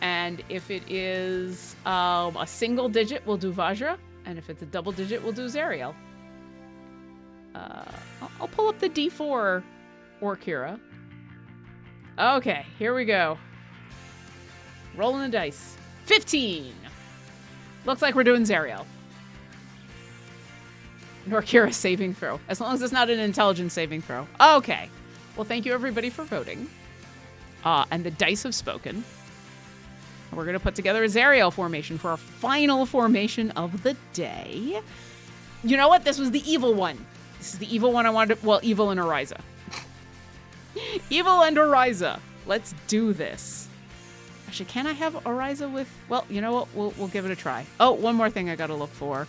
And if it is a single digit, we'll do Vajra. And if it's a double digit, we'll do Zariel. I'll pull up the D4 Orkira. Okay, here we go. Rolling the dice. 15! Looks like we're doing Zariel. Orkira saving throw. As long as it's not an intelligence saving throw. Okay. Well, thank you everybody for voting. And the dice have spoken. We're going to put together a Zariel formation for our final formation of the day. You know what? This was the evil one. This is the evil one I wanted to... Well, Evil and Oriza. Evil and Oriza. Let's do this. Actually, can I have Oriza with... Well, you know what? We'll give it a try. Oh, one more thing I got to look for.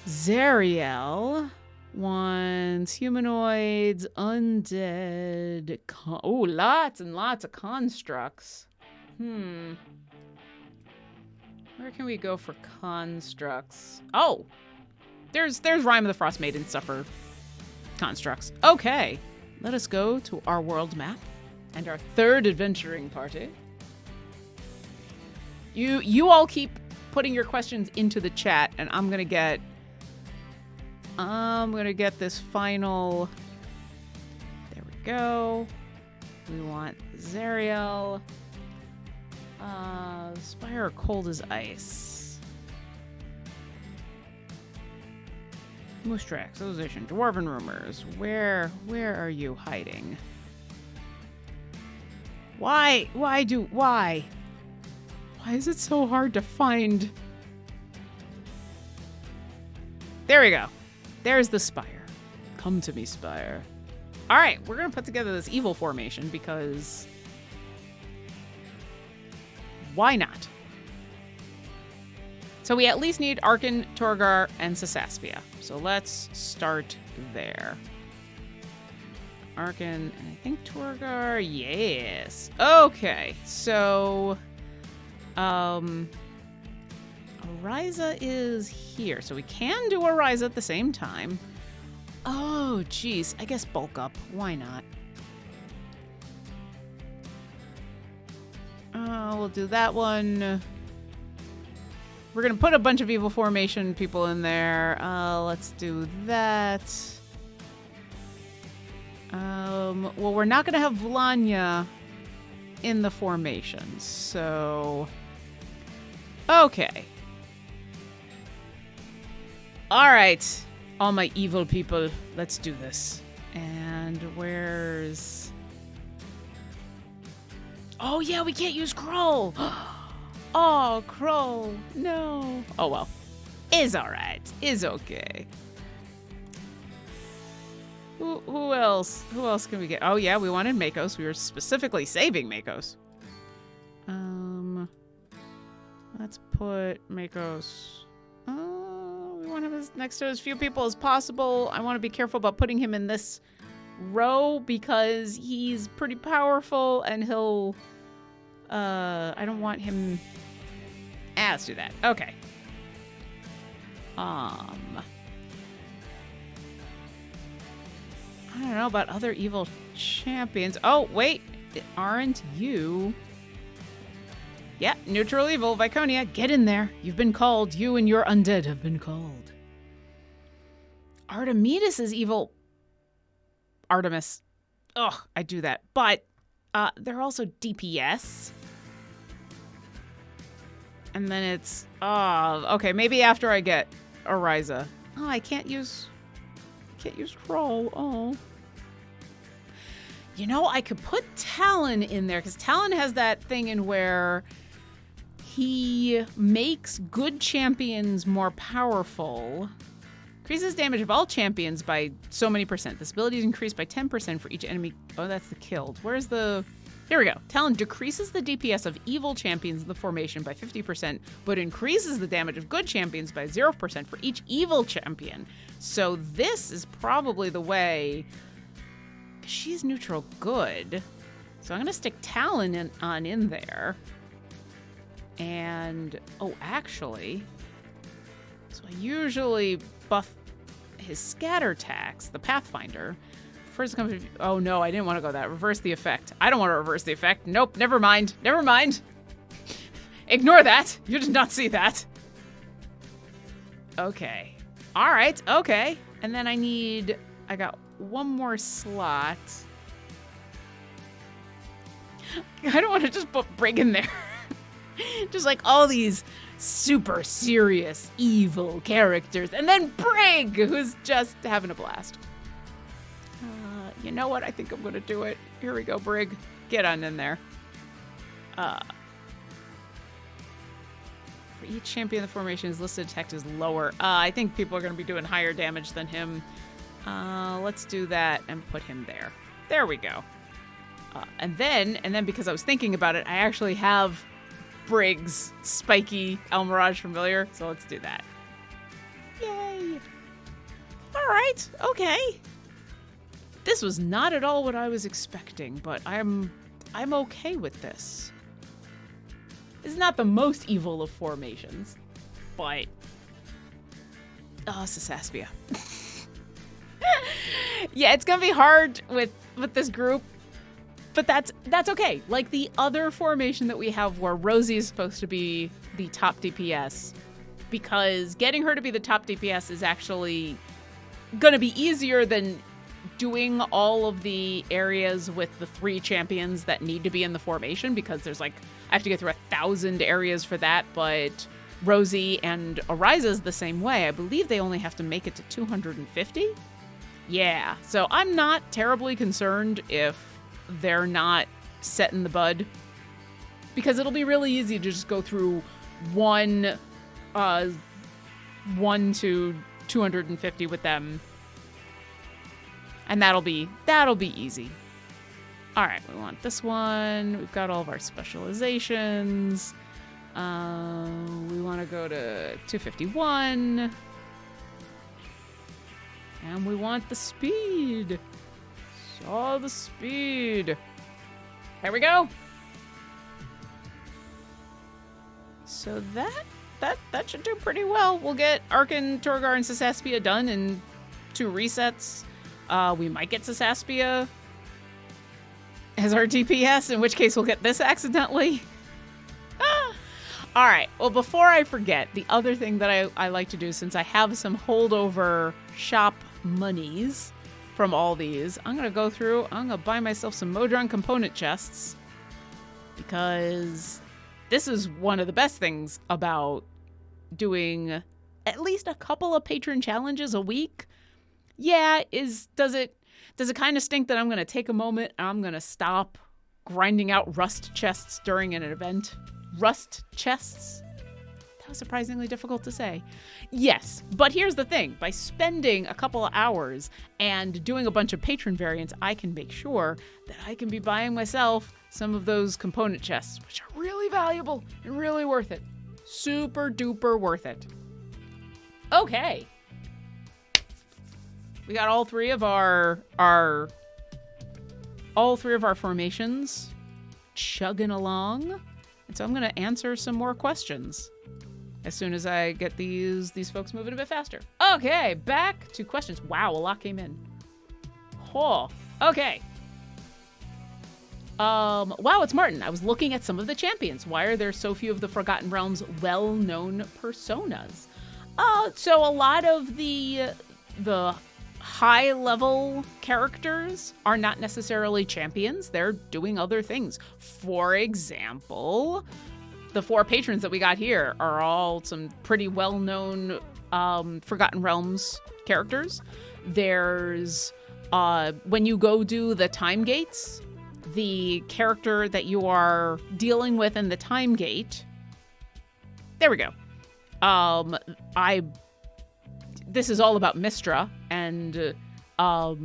Zariel wants humanoids, undead... lots and lots of constructs. Where can we go for constructs? Oh! There's Rime of the Frost Maiden stuff for constructs. Okay. Let us go to our world map and our third adventuring party. You all keep putting your questions into the chat, and I'm gonna get I'm going to get this final... There we go. We want Zariel. Spire cold as ice. Moose tracks, opposition, dwarven rumors. Where are you hiding? Why is it so hard to find? There we go. There's the Spire. Come to me, Spire. All right, we're going to put together this evil formation because why not? So we at least need Arkan, Torgar, and Sasaspia. So let's start there. Arkan, and I think Torgar, yes. Okay, so Ariza is here. So we can do Ariza at the same time. Oh, geez. I guess bulk up. Why not? We'll do that one. We're going to put a bunch of evil formation people in there. Let's do that. Well, we're not going to have Vlanya in the formation. So, okay. All right. All my evil people, let's do this. And where's... Oh, yeah, we can't use Kroll. Oh, Kroll. No. Oh, well. Is all right. Is okay. Who else? Who else can we get? Oh, yeah, we wanted Makos. We were specifically saving Makos. Let's put Makos... we want him next to as few people as possible. I want to be careful about putting him in this row because he's pretty powerful and he'll... I don't want him... let's do that. Okay. I don't know about other evil champions. Oh, wait. Aren't you... Yeah, neutral evil, Viconia. Get in there. You've been called. You and your undead have been called. Artemides is evil. Artemis. Ugh, I do that. But they're also DPS. And then it's... okay, maybe after I get Ariza. Oh, I can't use Kroll. Oh. You know, I could put Talon in there, because Talon has that thing in where he makes good champions more powerful. Increases damage of all champions by so many %. This ability is increased by 10% for each enemy. Oh, that's the killed. Where's the... Here we go. Talon decreases the DPS of evil champions in the formation by 50%, but increases the damage of good champions by 0% for each evil champion. So this is probably the way... She's neutral good. So I'm going to stick Talon in there. And... Oh, actually... So I usually buff his scatter tax, the Pathfinder... First comes... Oh, no, I didn't want to go that. Reverse the effect. I don't want to reverse the effect. Nope, never mind. Never mind. Ignore that. You did not see that. Okay. All right, okay. And then I got one more slot. I don't want to just put Brig in there. Just like all these super serious, evil characters. And then Brig, who's just having a blast. You know what? I think I'm going to do it. Here we go, Brig. Get on in there. For each champion, the formation is listed attack is lower. I think people are going to be doing higher damage than him. Let's do that and put him there. There we go. And then because I was thinking about it, I actually have Brig's spiky Almirage familiar. So let's do that. Yay. All right. Okay. This was not at all what I was expecting, but I'm okay with this. It's not the most evil of formations, but... Oh, Sasaspia. Yeah, it's gonna be hard with this group, but that's okay. Like the other formation that we have where Rosie is supposed to be the top DPS, because getting her to be the top DPS is actually going to be easier than doing all of the areas with the 3 champions that need to be in the formation, because there's like, I have to get through 1,000 areas for that, but Rosie and Ariza's the same way. I believe they only have to make it to 250. Yeah, so I'm not terribly concerned if they're not set in the bud, because it'll be really easy to just go through 1 to 250 with them. And that'll be easy. All right, we want this one. We've got all of our specializations. We want to go to 251. And we want the speed. So the speed. There we go. So that should do pretty well. We'll get Arkin, Torgar, and Sasaspia done in 2 resets. We might get Sasaspia as our DPS, in which case we'll get this accidentally. All right. Well, before I forget, the other thing that I like to do, since I have some holdover shop monies from all these, I'm going to go through, I'm going to buy myself some Modron component chests, because this is one of the best things about doing at least a couple of patron challenges a week. Yeah, does it kind of stink that I'm going to take a moment and I'm going to stop grinding out rust chests during an event? Rust chests? That was surprisingly difficult to say. Yes, but here's the thing. By spending a couple of hours and doing a bunch of patron variants, I can make sure that I can be buying myself some of those component chests, which are really valuable and really worth it. Super duper worth it. Okay. We got all three of our formations chugging along. And so I'm going to answer some more questions as soon as I get these folks moving a bit faster. Okay, back to questions. Wow, a lot came in. Oh, okay. Wow, it's Martin. I was looking at some of the champions. Why are there so few of the Forgotten Realms well-known personas? So a lot of the high-level characters are not necessarily champions. They're doing other things. For example, the 4 patrons that we got here are all some pretty well-known Forgotten Realms characters. There's, when you go do the time gates, the character that you are dealing with in the time gate, there we go. This is all about Mistra, and so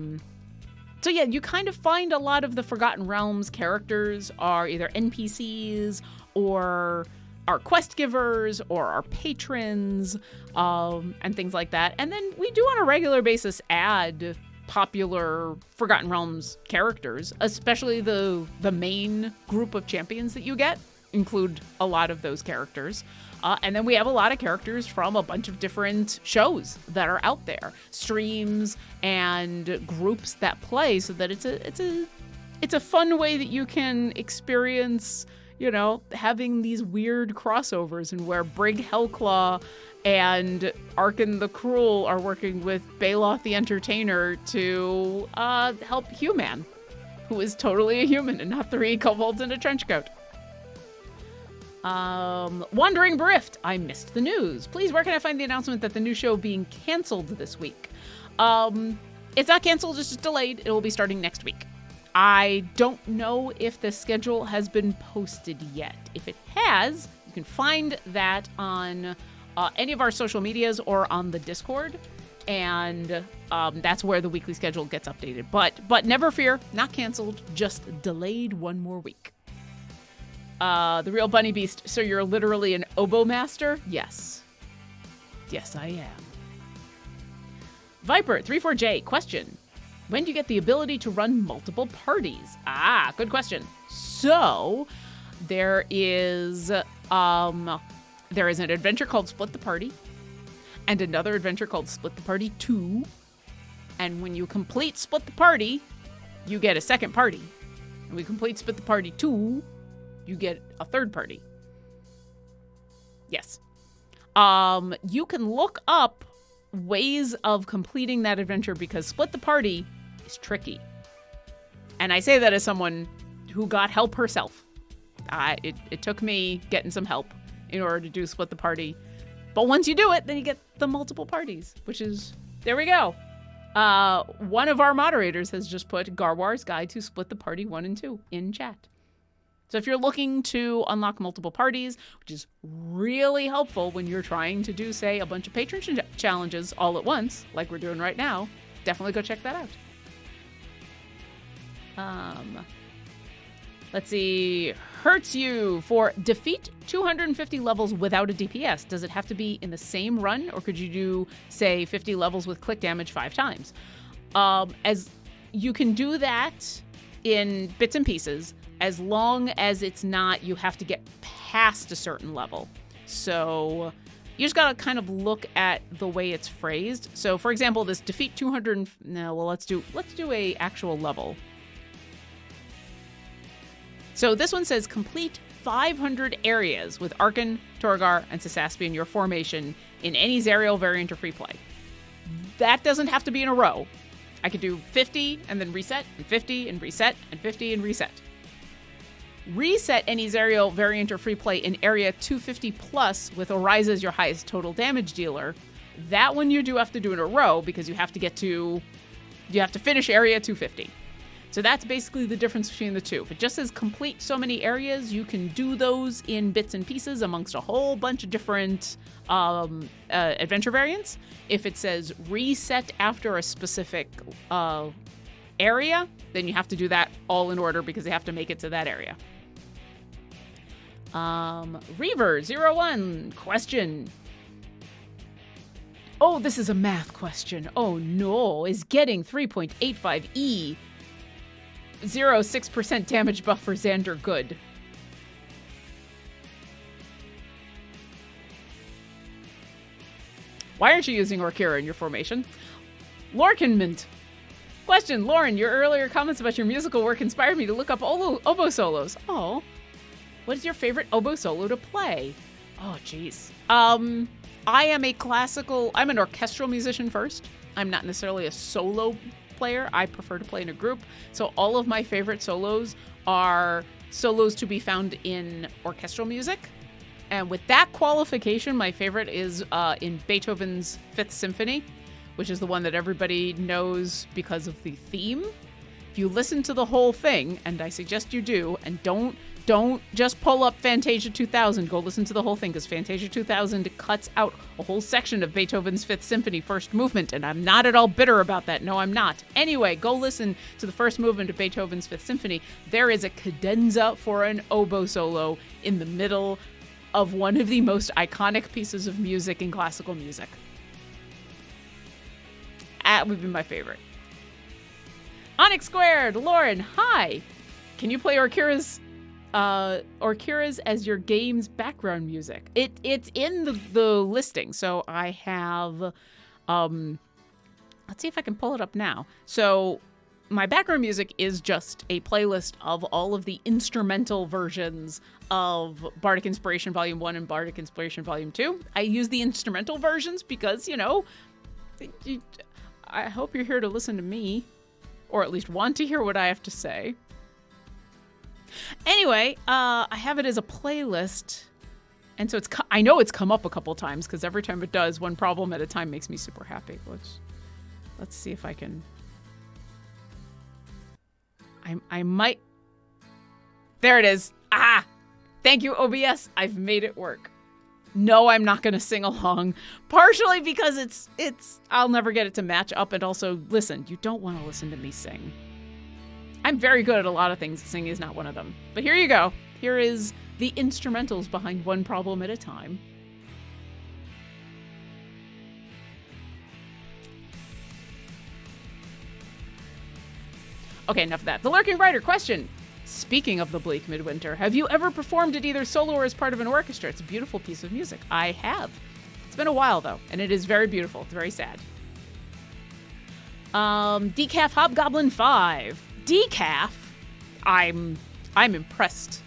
yeah, you kind of find a lot of the Forgotten Realms characters are either NPCs or are quest givers or are patrons, and things like that. And then we do on a regular basis add popular Forgotten Realms characters, especially the main group of champions that you get include a lot of those characters. And then we have a lot of characters from a bunch of different shows that are out there, streams and groups that play, so that it's a fun way that you can experience, you know, having these weird crossovers, and where Brig Hellclaw and Arkin the Cruel are working with Baloth the Entertainer to help Human, who is totally a human and not 3 kobolds in a trench coat. Wandering Brift, I missed the news. Please, where can I find the announcement that the new show being canceled this week? It's not canceled, it's just delayed. It will be starting next week. I don't know if the schedule has been posted yet. If it has, you can find that on any of our social medias or on the Discord, and that's where the weekly schedule gets updated. But never fear, not canceled, just delayed 1 more week. The real Bunny Beast, so you're literally an oboe master? Yes. Yes, I am. Viper34J, question. When do you get the ability to run multiple parties? Ah, good question. So, there is an adventure called Split the Party, and another adventure called Split the Party 2. And when you complete Split the Party, you get a second party. And when you complete Split the Party 2, you get a third party. Yes. You can look up ways of completing that adventure because split the party is tricky. And I say that as someone who got help herself. It took me getting some help in order to do split the party. But once you do it, then you get the multiple parties, which is, there we go. One of our moderators has just put Garwar's Guide to Split the Party 1 and 2 in chat. So if you're looking to unlock multiple parties, which is really helpful when you're trying to do, say, a bunch of patron challenges all at once, like we're doing right now, definitely go check that out. Let's see. Hurts you for defeat 250 levels without a DPS. Does it have to be in the same run, or could you do, say, 50 levels with click damage 5 times? As you can do that in bits and pieces, as long as it's not, you have to get past a certain level. So you just gotta kind of look at the way it's phrased. So for example, this defeat 200, let's do a actual level. So this one says complete 500 areas with Arkan, Torgar, and Sasaspi in your formation in any Zariel variant or free play. That doesn't have to be in a row. I could do 50 and then reset, and 50 and reset, and 50 and reset. Reset any Zariel variant or free play in area 250 plus with Oriza as your highest total damage dealer. That one you do have to do in a row because you have to finish area 250. So that's basically the difference between the two. If it just says complete so many areas, you can do those in bits and pieces amongst a whole bunch of different adventure variants. If it says reset after a specific area, then you have to do that all in order because they have to make it to that area. Reaver01 question. Oh, this is a math question. Oh no, is getting 3.85E 0.6% damage buff for Xander good? Why aren't you using Orkira in your formation? Lorcanmint. Question, Lauren, your earlier comments about your musical work inspired me to look up oboe solos. Oh. What is your favorite oboe solo to play? Oh, jeez. I'm an orchestral musician first. I'm not necessarily a solo player. I prefer to play in a group. So all of my favorite solos are solos to be found in orchestral music. And with that qualification, my favorite is in Beethoven's Fifth Symphony, which is the one that everybody knows because of the theme. If you listen to the whole thing, and I suggest you do, and don't just pull up Fantasia 2000, go listen to the whole thing, because Fantasia 2000 cuts out a whole section of Beethoven's Fifth Symphony first movement, and I'm not at all bitter about that. No, I'm not. Anyway, go listen to the first movement of Beethoven's Fifth Symphony. There is a cadenza for an oboe solo in the middle of one of the most iconic pieces of music in classical music. That would be my favorite. Onyx Squared, Lauren, hi. Can you play Orkira's as your game's background music? It's in the listing. So I have, let's see if I can pull it up now. So my background music is just a playlist of all of the instrumental versions of Bardic Inspiration Volume 1 and Bardic Inspiration Volume 2. I use the instrumental versions because, I hope you're here to listen to me, or at least want to hear what I have to say. Anyway, I have it as a playlist, and so I know it's come up a couple times because every time it does, one problem at a time makes me super happy. Let's see if I can. I might. There it is. Ah, thank you, OBS. I've made it work. No, I'm not going to sing along, partially because I'll never get it to match up, and also, listen, you don't want to listen to me sing. I'm very good at a lot of things. Singing is not one of them. But here you go. Here is the instrumentals behind One Problem at a Time. Okay, enough of that. The Lurking Writer question. Speaking of the bleak midwinter, have you ever performed it either solo or as part of an orchestra? It's a beautiful piece of music. I have. It's been a while, though, and it is very beautiful. It's very sad. Decaf Hobgoblin 5. Decaf? I'm impressed.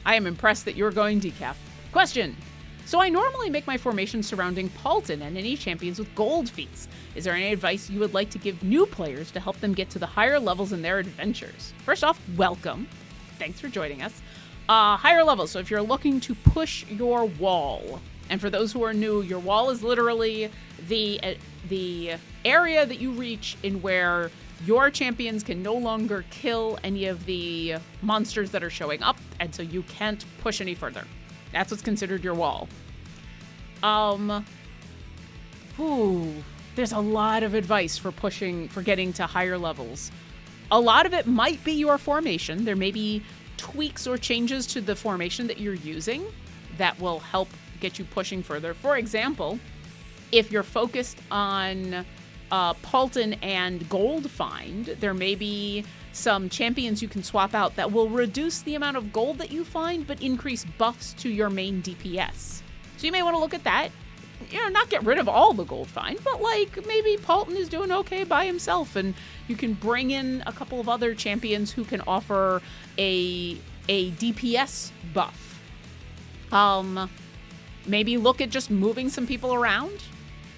I am impressed that you're going decaf. Question. So I normally make my formation surrounding Paulton and any champions with gold feats. Is there any advice you would like to give new players to help them get to the higher levels in their adventures? First off, welcome. Thanks for joining us. Higher levels, so if you're looking to push your wall, and for those who are new, your wall is literally the area that you reach in where your champions can no longer kill any of the monsters that are showing up, and so you can't push any further. That's what's considered your wall. There's a lot of advice for getting to higher levels. A lot of it might be your formation. There may be tweaks or changes to the formation that you're using that will help get you pushing further. For example, if you're focused on Paulton and Gold Find, there may be some champions you can swap out that will reduce the amount of gold that you find, but increase buffs to your main DPS. So you may want to look at that. Not get rid of all the gold find, but like maybe Paulton is doing okay by himself, and you can bring in a couple of other champions who can offer a DPS buff. Maybe look at just moving some people around.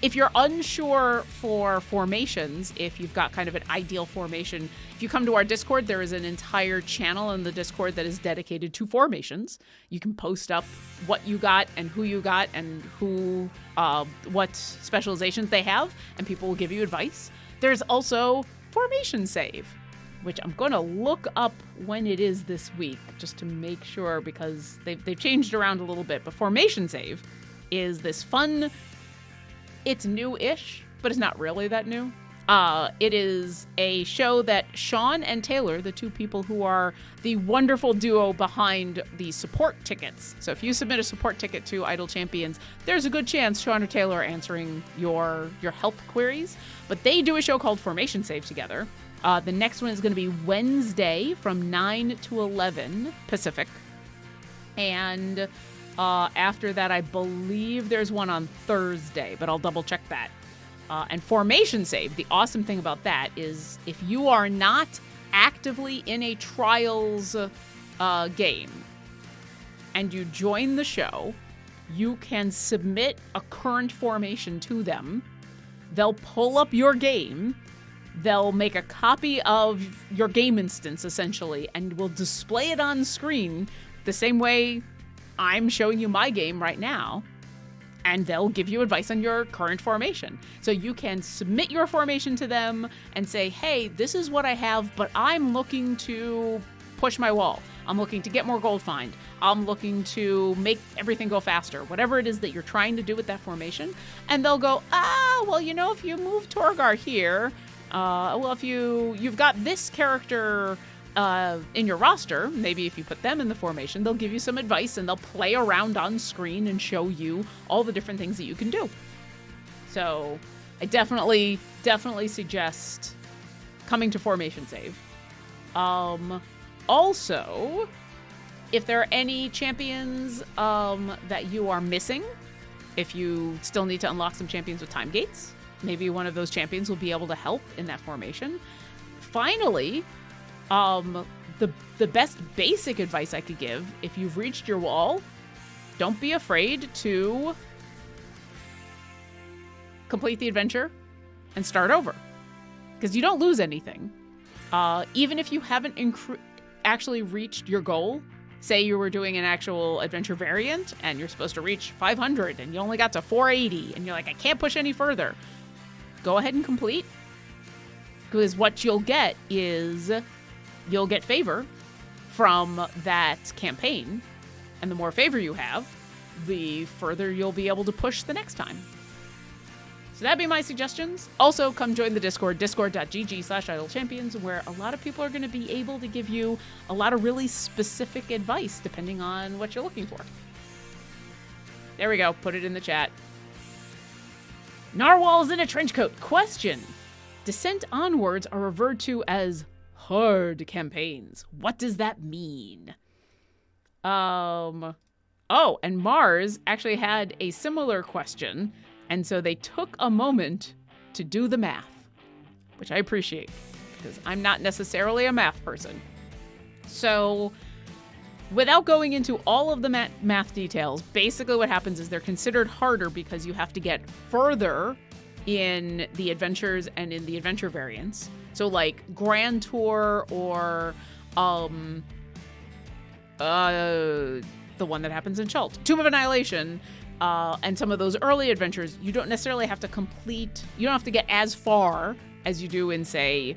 If you're unsure for formations, if you've got kind of an ideal formation, if you come to our Discord, there is an entire channel in the Discord that is dedicated to formations. You can post up what you got and who you got and what specializations they have, and people will give you advice. There's also Formation Save, which I'm going to look up when it is this week just to make sure, because they've changed around a little bit. But Formation Save is this fun... It's new-ish, but it's not really that new. It is a show that Sean and Taylor, the two people who are the wonderful duo behind the support tickets. So if you submit a support ticket to Idle Champions, there's a good chance Sean or Taylor are answering your health queries. But they do a show called Formation Save together. The next one is going to be Wednesday from 9 to 11 Pacific. And... after that, I believe there's one on Thursday, but I'll double check that. And Formation Save, the awesome thing about that is if you are not actively in a Trials game and you join the show, you can submit a current formation to them. They'll pull up your game. They'll make a copy of your game instance, essentially, and will display it on screen the same way I'm showing you my game right now, and they'll give you advice on your current formation. So you can submit your formation to them and say, hey, this is what I have, but I'm looking to push my wall. I'm looking to get more gold find. I'm looking to make everything go faster. Whatever it is that you're trying to do with that formation. And they'll go, if you move Torgar here, if you've got this character... in your roster, maybe if you put them in the formation, they'll give you some advice and they'll play around on screen and show you all the different things that you can do. So I definitely suggest coming to Formation Save. Also, if there are any champions that you are missing, if you still need to unlock some champions with time gates, maybe one of those champions will be able to help in that formation. Finally, the best basic advice I could give, if you've reached your wall, don't be afraid to complete the adventure and start over, because you don't lose anything. Even if you haven't actually reached your goal, say you were doing an actual adventure variant and you're supposed to reach 500 and you only got to 480 and you're like, I can't push any further. Go ahead and complete, because what you'll get is you'll get favor from that campaign, and the more favor you have, the further you'll be able to push the next time. So that'd be my suggestions. Also, come join the Discord, discord.gg/idlechampions, where a lot of people are going to be able to give you a lot of really specific advice depending on what you're looking for. There we go. Put it in the chat. Narwhals in a trench coat. Question. Descent onwards are referred to as hard campaigns. What does that mean? Oh, and Mars actually had a similar question, and so they took a moment to do the math, which I appreciate, because I'm not necessarily a math person. So Without going into all of the math details, basically what happens is they're considered harder because you have to get further in the adventures and in the adventure variants. So like Grand Tour or the one that happens in Chult, Tomb of Annihilation, and some of those early adventures, you don't necessarily have to complete, you don't have to get as far as you do in, say,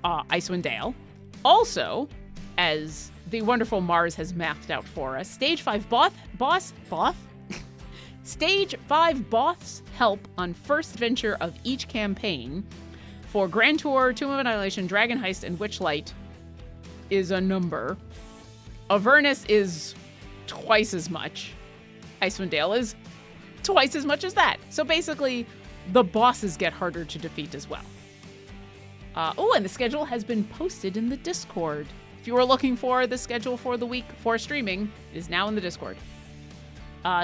Icewinddale. Also, as the wonderful Mars has mapped out for us, Stage 5 Stage 5 boss help on first adventure of each campaign for Grand Tour, Tomb of Annihilation, Dragon Heist, and Witchlight is a number. Avernus is twice as much. Icewinddale is twice as much as that. So basically, the bosses get harder to defeat as well. And the schedule has been posted in the Discord. If you were looking for the schedule for the week for streaming, it is now in the Discord.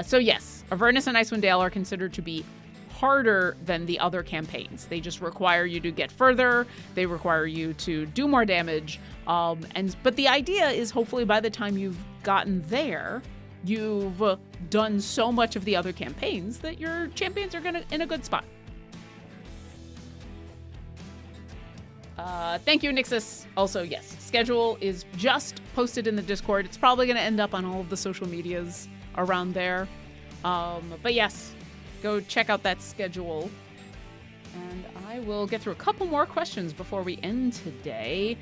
So yes, Avernus and Icewinddale are considered to be harder than the other campaigns. They just require you to get further. They require you to do more damage. But the idea is hopefully by the time you've gotten there, you've done so much of the other campaigns that your champions are in a good spot. Thank you, Nixus. Also, yes, schedule is just posted in the Discord. It's probably going to end up on all of the social medias around there. But yes, go check out that schedule. And I will get through a couple more questions before we end today.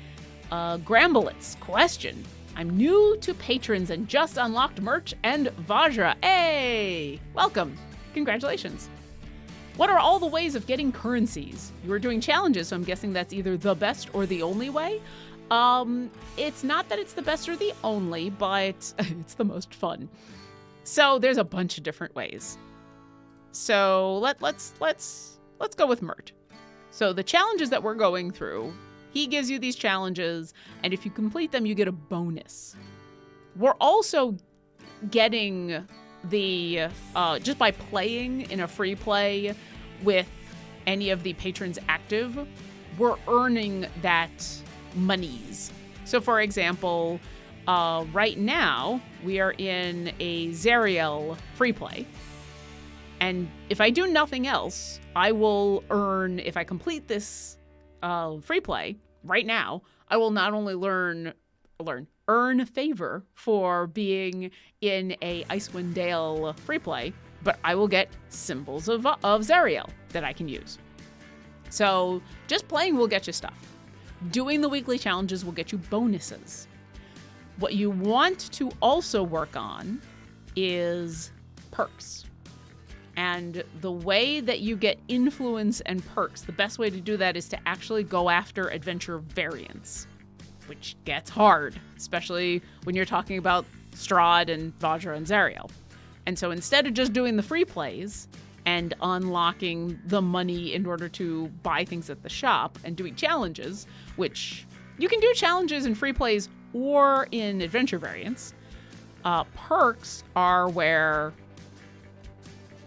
Gramblitz question. I'm new to patrons and just unlocked merch and Vajra. Hey! Welcome. Congratulations. What are all the ways of getting currencies? You were doing challenges, so I'm guessing that's either the best or the only way. It's not that it's the best or the only, but it's the most fun. So there's a bunch of different ways. So let's go with Mert. So the challenges that we're going through, he gives you these challenges, and if you complete them, you get a bonus. We're also getting the just by playing in a free play with any of the patrons active, we're earning that monies. So for example, right now we are in a Zariel free play, and if I do nothing else, I will earn, if I complete this free play right now, I will not only earn favor for being in a Icewinddale free play, but I will get symbols of Zariel that I can use. So just playing will get you stuff. Doing the weekly challenges will get you bonuses. What you want to also work on is perks. And the way that you get influence and perks, the best way to do that is to actually go after adventure variants, which gets hard, especially when you're talking about Strahd and Vajra and Zariel. And so instead of just doing the free plays and unlocking the money in order to buy things at the shop and doing challenges, which you can do challenges in free plays or in adventure variants, perks are where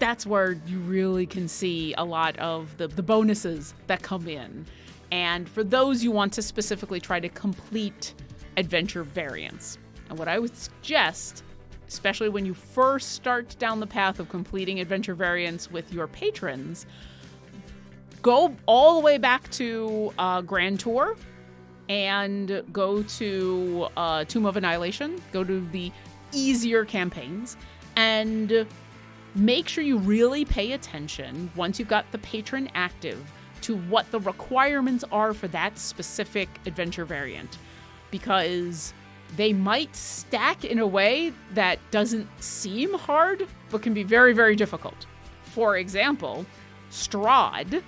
that's where you really can see a lot of the bonuses that come in. And for those, you want to specifically try to complete adventure variants. And what I would suggest, especially when you first start down the path of completing adventure variants with your patrons, go all the way back to Grand Tour and go to Tomb of Annihilation, go to the easier campaigns, and make sure you really pay attention once you've got the patron active to what the requirements are for that specific adventure variant, because they might stack in a way that doesn't seem hard, but can be very, very difficult. For example, Strahd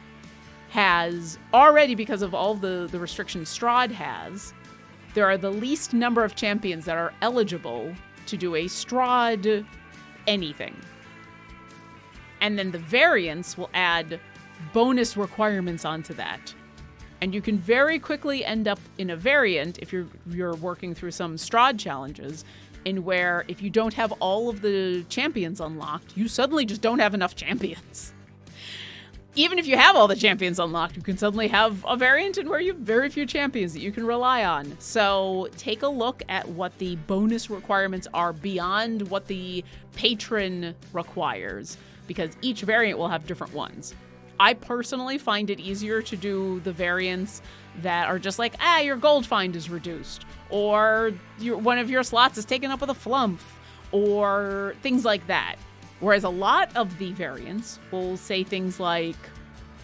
has already, because of all the restrictions Strahd has, there are the least number of champions that are eligible to do a Strahd anything. And then the variants will add bonus requirements onto that. And you can very quickly end up in a variant, if you're working through some Strahd challenges, in where if you don't have all of the champions unlocked, you suddenly just don't have enough champions. even if you have all the champions unlocked, you can suddenly have a variant in where you have very few champions that you can rely on. So take a look at what the bonus requirements are beyond what the patron requires, because each variant will have different ones. I personally find it easier to do the variants that are just like, your gold find is reduced, or one of your slots is taken up with a flump, or things like that. Whereas a lot of the variants will say things like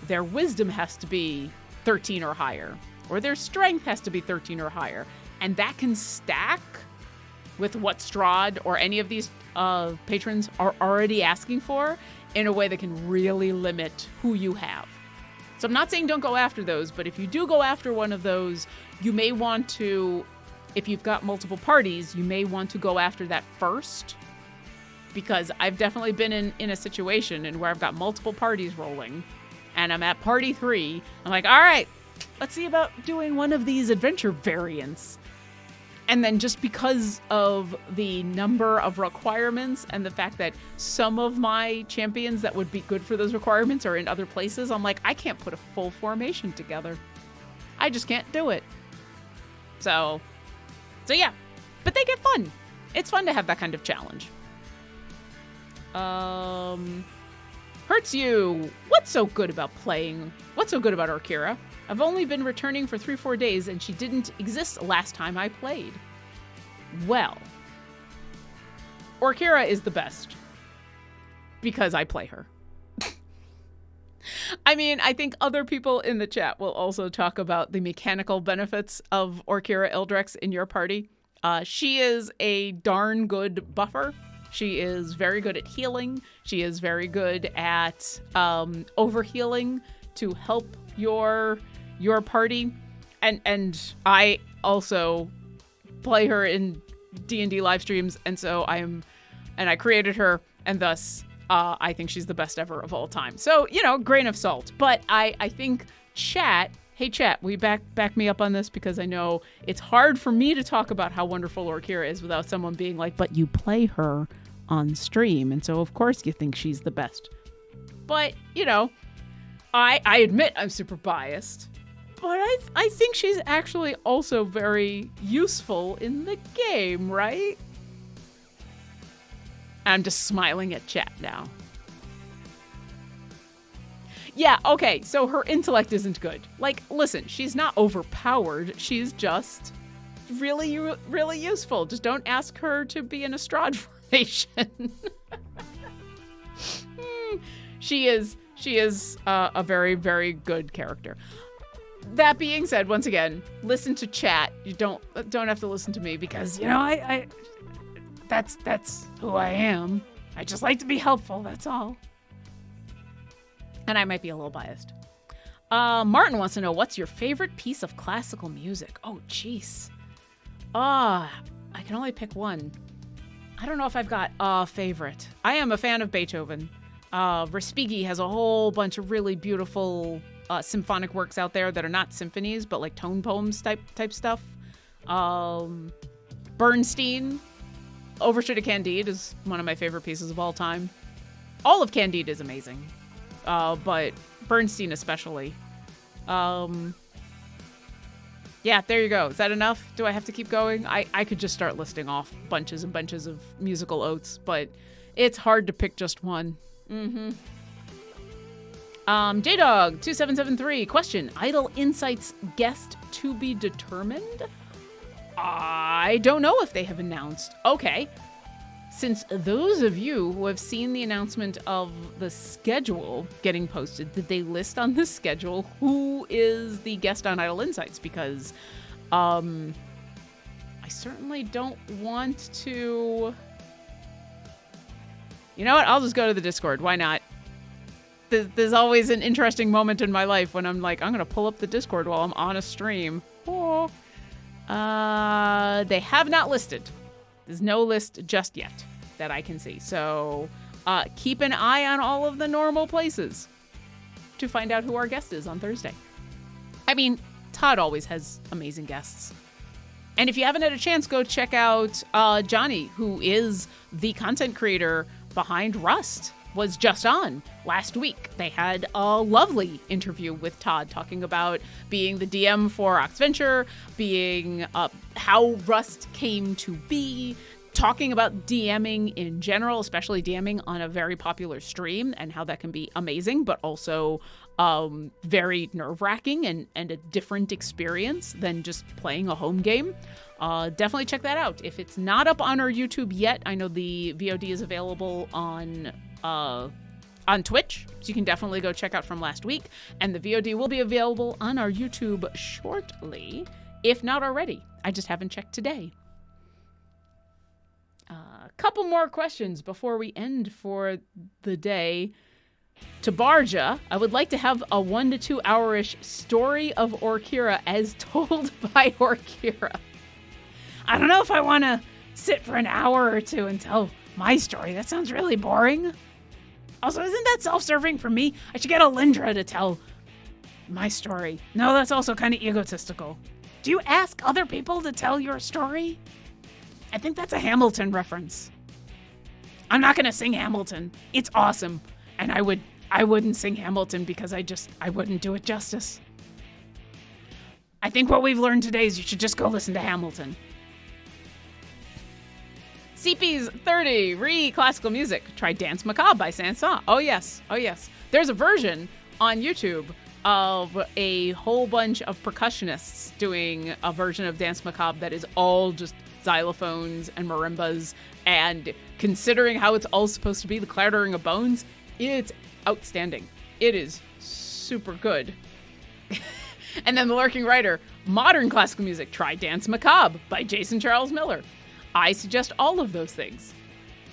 their wisdom has to be 13 or higher, or their strength has to be 13 or higher. And that can stack with what Strahd or any of these patrons are already asking for in a way that can really limit who you have. So I'm not saying don't go after those, but if you do go after one of those, you may want to, if you've got multiple parties, you may want to go after that first. Because I've definitely been in a situation where I've got multiple parties rolling, and I'm at party 3. I'm like, all right, let's see about doing one of these adventure variants. And then just because of the number of requirements and the fact that some of my champions that would be good for those requirements are in other places, I'm like, I can't put a full formation together. I just can't do it. So yeah, but they get fun. It's fun to have that kind of challenge. Hurts you. What's so good about Orkira? I've only been returning for 3-4 days and she didn't exist last time I played. Well, Orkira is the best because I play her. I mean, I think other people in the chat will also talk about the mechanical benefits of Orkira Ildrex in your party. She is a darn good buffer. She is very good at healing. She is very good at overhealing to help your party. And I also play her in D&D live streams, and so I created her, and thus I think she's the best ever of all time. So, grain of salt. But I think hey chat, will you back me up on this? Because I know it's hard for me to talk about how wonderful Orkira is without someone being like, but you play her on stream, and so of course you think she's the best. But, I admit I'm super biased, but I think she's actually also very useful in the game, right? I'm just smiling at chat now. Yeah, okay, so her intellect isn't good. Like, listen, she's not overpowered. She's just really, really useful. Just don't ask her to be in a Strahd formation. She is a very, very good character. That being said, once again, listen to chat. You don't have to listen to me because, I that's who I am. I just like to be helpful, that's all. And I might be a little biased. Martin wants to know, what's your favorite piece of classical music? Oh, jeez. I can only pick one. I don't know if I've got a favorite. I am a fan of Beethoven. Respighi has a whole bunch of really beautiful symphonic works out there that are not symphonies, but like tone poems type stuff. Bernstein, Overture to Candide is one of my favorite pieces of all time. All of Candide is amazing. But Bernstein especially. Yeah, there you go. Is that enough? Do I have to keep going? I could just start listing off bunches and bunches of musical oats, but it's hard to pick just one. JDog2773, question, Idle Insights guest to be determined? I don't know if they have announced. Okay. Since those of you who have seen the announcement of the schedule getting posted, did they list on the schedule who is the guest on Idle Insights? Because I certainly don't want to... You know what? I'll just go to the Discord. Why not? There's always an interesting moment in my life when I'm like, I'm going to pull up the Discord while I'm on a stream. Oh. They have not listed. There's no list just yet that I can see. So keep an eye on all of the normal places to find out who our guest is on Thursday. I mean, Todd always has amazing guests. And if you haven't had a chance, go check out Johnny, who is the content creator behind Rust, was just on last week. They had a lovely interview with Todd talking about being the DM for Oxventure, being how Rust came to be, talking about DMing in general, especially DMing on a very popular stream and how that can be amazing, but also very nerve-wracking and a different experience than just playing a home game. Definitely check that out. If it's not up on our YouTube yet, I know the VOD is available on Twitch, so you can definitely go check out from last week. And the VOD will be available on our YouTube shortly, if not already. I just haven't checked today. A couple more questions before we end for the day. To Barja, I would like to have a 1 to 2 hour-ish story of Orkira as told by Orkira. I don't know if I want to sit for an hour or two and tell my story. That sounds really boring. Also, isn't that self-serving for me? I should get Alindra to tell my story. No, that's also kind of egotistical. Do you ask other people to tell your story? I think that's a Hamilton reference. I'm not going to sing Hamilton. It's awesome. And I wouldn't sing Hamilton because I wouldn't do it justice. I think what we've learned today is you should just go listen to Hamilton. CP's 30, classical music. Try Dance Macabre by Sansa. Oh yes. There's a version on YouTube of a whole bunch of percussionists doing a version of Dance Macabre that is all just xylophones and marimbas, and considering how it's all supposed to be the clattering of bones, it's outstanding. It is super good. And then the Lurking Writer, modern classical music. Try Dance Macabre by Jason Charles Miller. I suggest all of those things.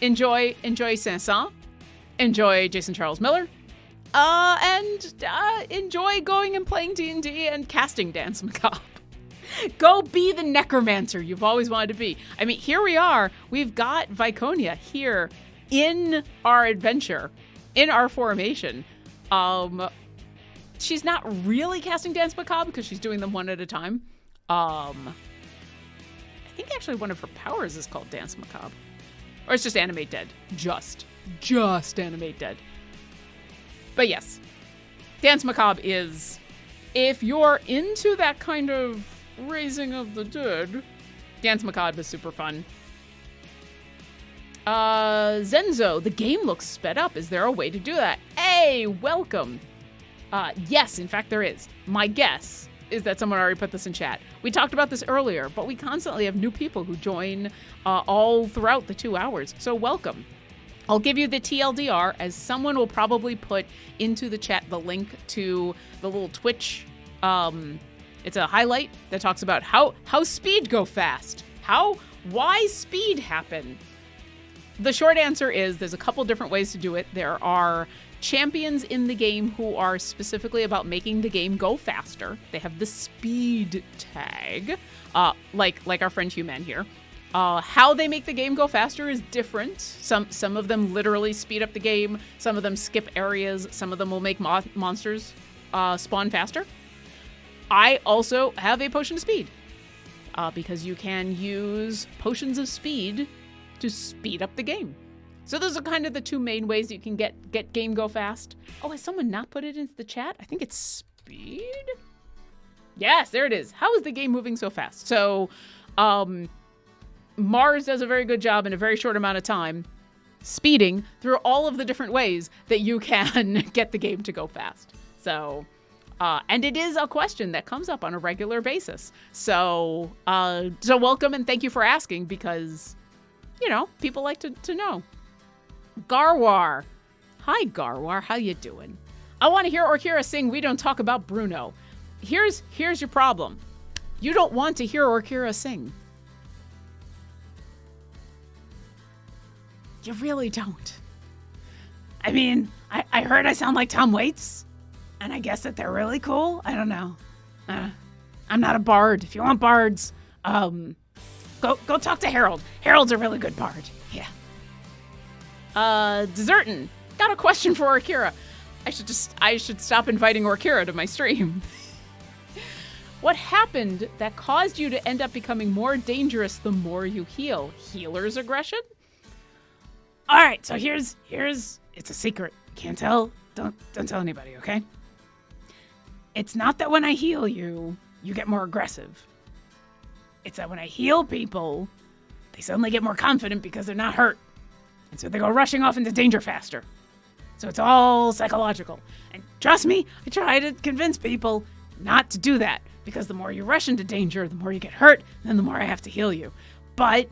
Enjoy Sanson, enjoy Jason Charles Miller, and enjoy going and playing D&D and casting Dance Macabre. Go be the necromancer you've always wanted to be. I mean, here we are. We've got Viconia here in our adventure, in our formation. She's not really casting Dance Macabre because she's doing them one at a time. I think actually one of her powers is called Dance Macabre. Or it's just Animate Dead. Just Animate Dead. But yes, Dance Macabre is, if you're into that kind of raising of the dead, Dance Macabre is super fun. Zenzo, the game looks sped up. Is there a way to do that? Hey, welcome. Yes, in fact there is. My guess is that someone already put this in chat. We talked about this earlier, but we constantly have new people who join all throughout the 2 hours. So welcome. I'll give you the TLDR, as someone will probably put into the chat the link to the little Twitch. It's a highlight that talks about how speed go fast. Why speed happen? The short answer is there's a couple different ways to do it. There are champions in the game who are specifically about making the game go faster. They have the speed tag, like our friend Human here. How they make the game go faster is different. Some of them literally speed up the game. Some of them skip areas. Some of them will make monsters spawn faster. I also have a potion of speed because you can use potions of speed to speed up the game. So those are kind of the two main ways you can get game go fast. Oh, has someone not put it into the chat? I think it's speed. Yes, there it is. How is the game moving so fast? So, Mars does a very good job in a very short amount of time speeding through all of the different ways that you can get the game to go fast. So, and it is a question that comes up on a regular basis. So welcome and thank you for asking, because, you know, people like to know. Garwar. Hi, Garwar. How you doing? I want to hear Orkira sing We Don't Talk About Bruno. Here's your problem. You don't want to hear Orkira sing. You really don't. I mean, I heard I sound like Tom Waits, and I guess that they're really cool. I don't know. I'm not a bard. If you want bards, go talk to Harold. Harold's a really good bard. Yeah. Desertin, got a question for Orkira. I should stop inviting Orkira to my stream. What happened that caused you to end up becoming more dangerous the more you heal? Healer's aggression? All right, so here's it's a secret. Can't tell. Don't tell anybody, okay? It's not that when I heal you, you get more aggressive. It's that when I heal people, they suddenly get more confident because they're not hurt. And so they go rushing off into danger faster. So it's all psychological. And trust me, I try to convince people not to do that. Because the more you rush into danger, the more you get hurt, and then the more I have to heal you. But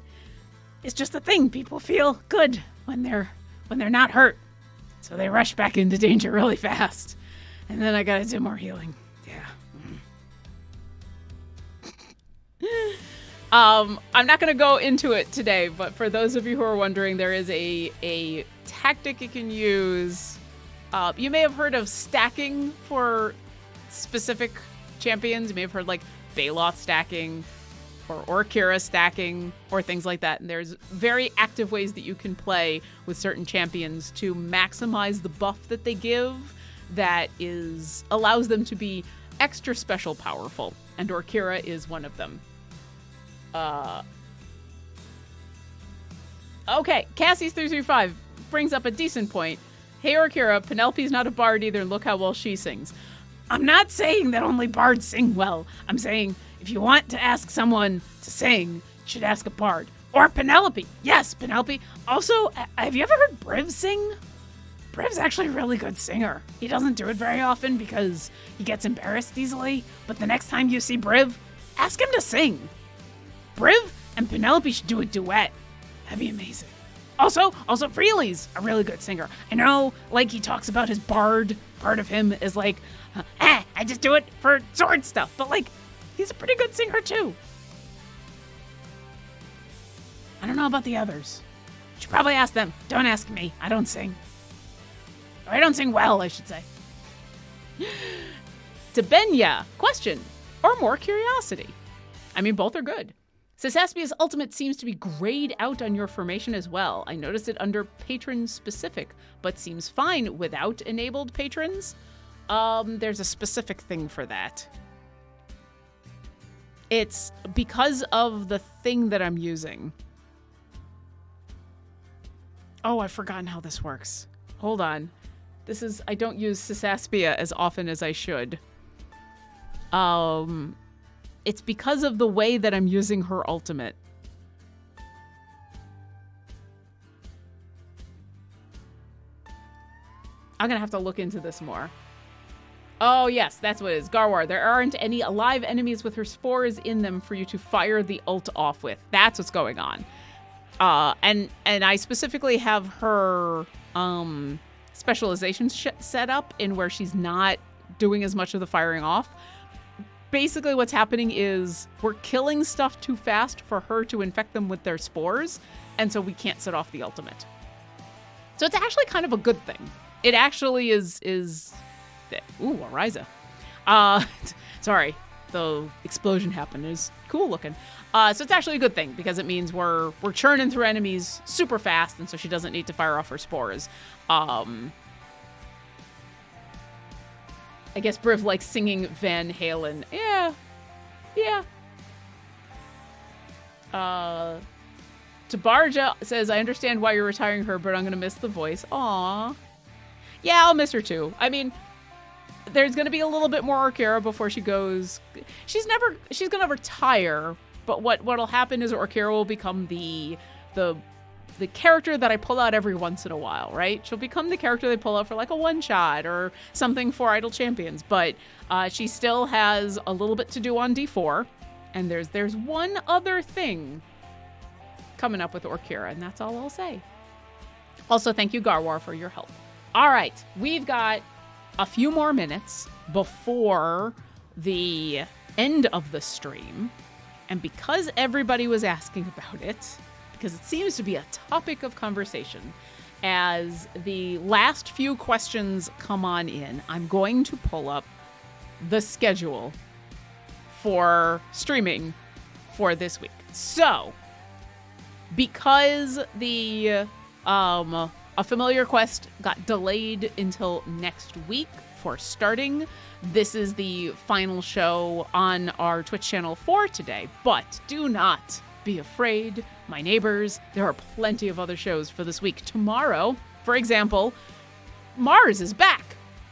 it's just a thing. People feel good when they're not hurt. So they rush back into danger really fast. And then I gotta do more healing. Yeah. I'm not gonna go into it today, but for those of you who are wondering, there is a tactic you can use. You may have heard of stacking for specific champions. You may have heard like Baloth stacking or Orkira stacking or things like that. And there's very active ways that you can play with certain champions to maximize the buff that they give that allows them to be extra special powerful. And Orkira is one of them. Okay, Cassie's335 brings up a decent point. Hey Orkira, Penelope's not a bard either, and look how well she sings. I'm not saying that only bards sing well. I'm saying if you want to ask someone to sing, you should ask a bard. Or Penelope. Yes, Penelope. Also, have you ever heard Briv sing? Briv's actually a really good singer. He doesn't do it very often because he gets embarrassed easily. But the next time you see Briv, ask him to sing. Briv and Penelope should do a duet. That'd be amazing. Also, Freely's a really good singer. I know, like, he talks about his bard part of him is like, I just do it for sword stuff. But, like, he's a pretty good singer, too. I don't know about the others. You should probably ask them. Don't ask me. I don't sing. Or I don't sing well, I should say. To Benya, question or more curiosity? I mean, both are good. Cisaspia's ultimate seems to be grayed out on your formation as well. I noticed it under patron specific, but seems fine without enabled patrons. There's a specific thing for that. It's because of the thing that I'm using. Oh, I've forgotten how this works. Hold on. I don't use Cisaspia as often as I should. It's because of the way that I'm using her ultimate. I'm gonna have to look into this more. Oh, yes, that's what it is. Garwar, there aren't any alive enemies with her spores in them for you to fire the ult off with. That's what's going on. And I specifically have her specialization set up in where she's not doing as much of the firing off. Basically what's happening is we're killing stuff too fast for her to infect them with their spores, and so we can't set off the ultimate. So it's actually kind of a good thing. It actually is ooh, Ariza. Sorry, the explosion happened. It's cool looking. So it's actually a good thing because it means we're churning through enemies super fast, and so she doesn't need to fire off her spores. I guess Briv likes singing Van Halen. Yeah. Tabarja says, I understand why you're retiring her, but I'm going to miss the voice. Aww. Yeah, I'll miss her too. I mean, there's going to be a little bit more Orkira before she goes. She's going to retire, but what'll happen is Orkira will become the character that I pull out every once in a while, right? She'll become the character they pull out for like a one-shot or something for Idle Champions, but she still has a little bit to do on D4, and there's one other thing coming up with Orkira, and that's all I'll say. Also, thank you, Garwar, for your help. All right, we've got a few more minutes before the end of the stream, and because everybody was asking about it, because it seems to be a topic of conversation, as the last few questions come on in, I'm going to pull up the schedule for streaming for this week. So, because the A Familiar Quest got delayed until next week for starting, this is the final show on our Twitch channel for today, but do not be afraid, my neighbors. There are plenty of other shows for this week. Tomorrow, for example, Mars is back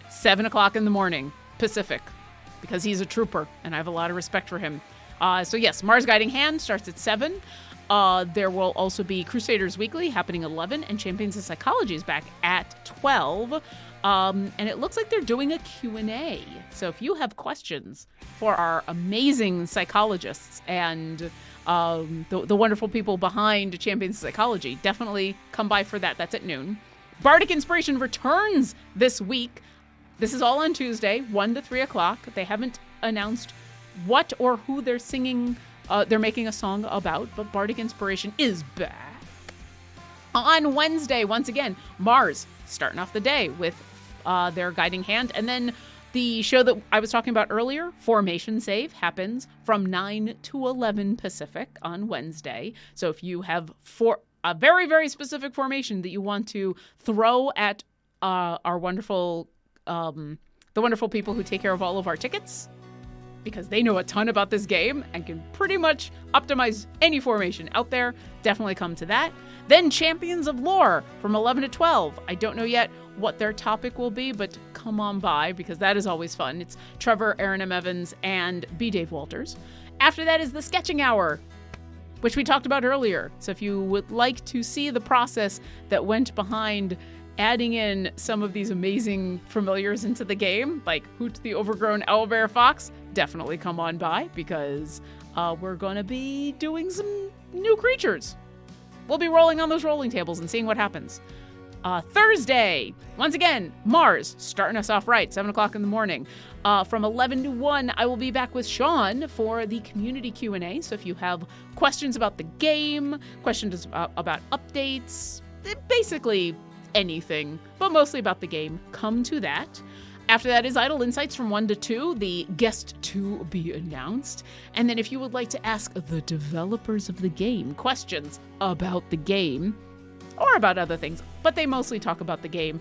at 7 o'clock in the morning Pacific because he's a trooper and I have a lot of respect for him. So yes, Mars Guiding Hand starts at 7. There will also be Crusaders Weekly happening 11 and Champions of Psychology is back at 12. And it looks like they're doing a Q&A. So if you have questions for our amazing psychologists and the wonderful people behind Champions of Psychology, definitely come by for that. That's at noon. Bardic Inspiration returns this week. This is all on Tuesday, 1 to 3 o'clock. They haven't announced what or who they're singing, they're making a song about, but Bardic Inspiration is back. On Wednesday, once again, Mars starting off the day with their Guiding Hand. And then the show that I was talking about earlier, Formation Save, happens from 9 to 11 Pacific on Wednesday. So if you have a very, very specific formation that you want to throw at our wonderful, the wonderful people who take care of all of our tickets, because they know a ton about this game and can pretty much optimize any formation out there, definitely come to that. Then Champions of Lore from 11 to 12. I don't know yet what their topic will be, but come on by because that is always fun. It's Trevor, Aaron M. Evans, and B. Dave Walters. After that is the Sketching Hour, which we talked about earlier. So if you would like to see the process that went behind adding in some of these amazing familiars into the game, like Hoot the Overgrown Owlbear Fox, definitely come on by because we're going to be doing some new creatures. We'll be rolling on those rolling tables and seeing what happens. Thursday, once again, Mars starting us off right, 7 o'clock in the morning. From 11 to 1, I will be back with Sean for the community Q&A. So if you have questions about the game, questions about updates, basically anything, but mostly about the game, come to that. After that is Idle Insights from 1 to 2, the guest to be announced. And then if you would like to ask the developers of the game questions about the game, or about other things, but they mostly talk about the game.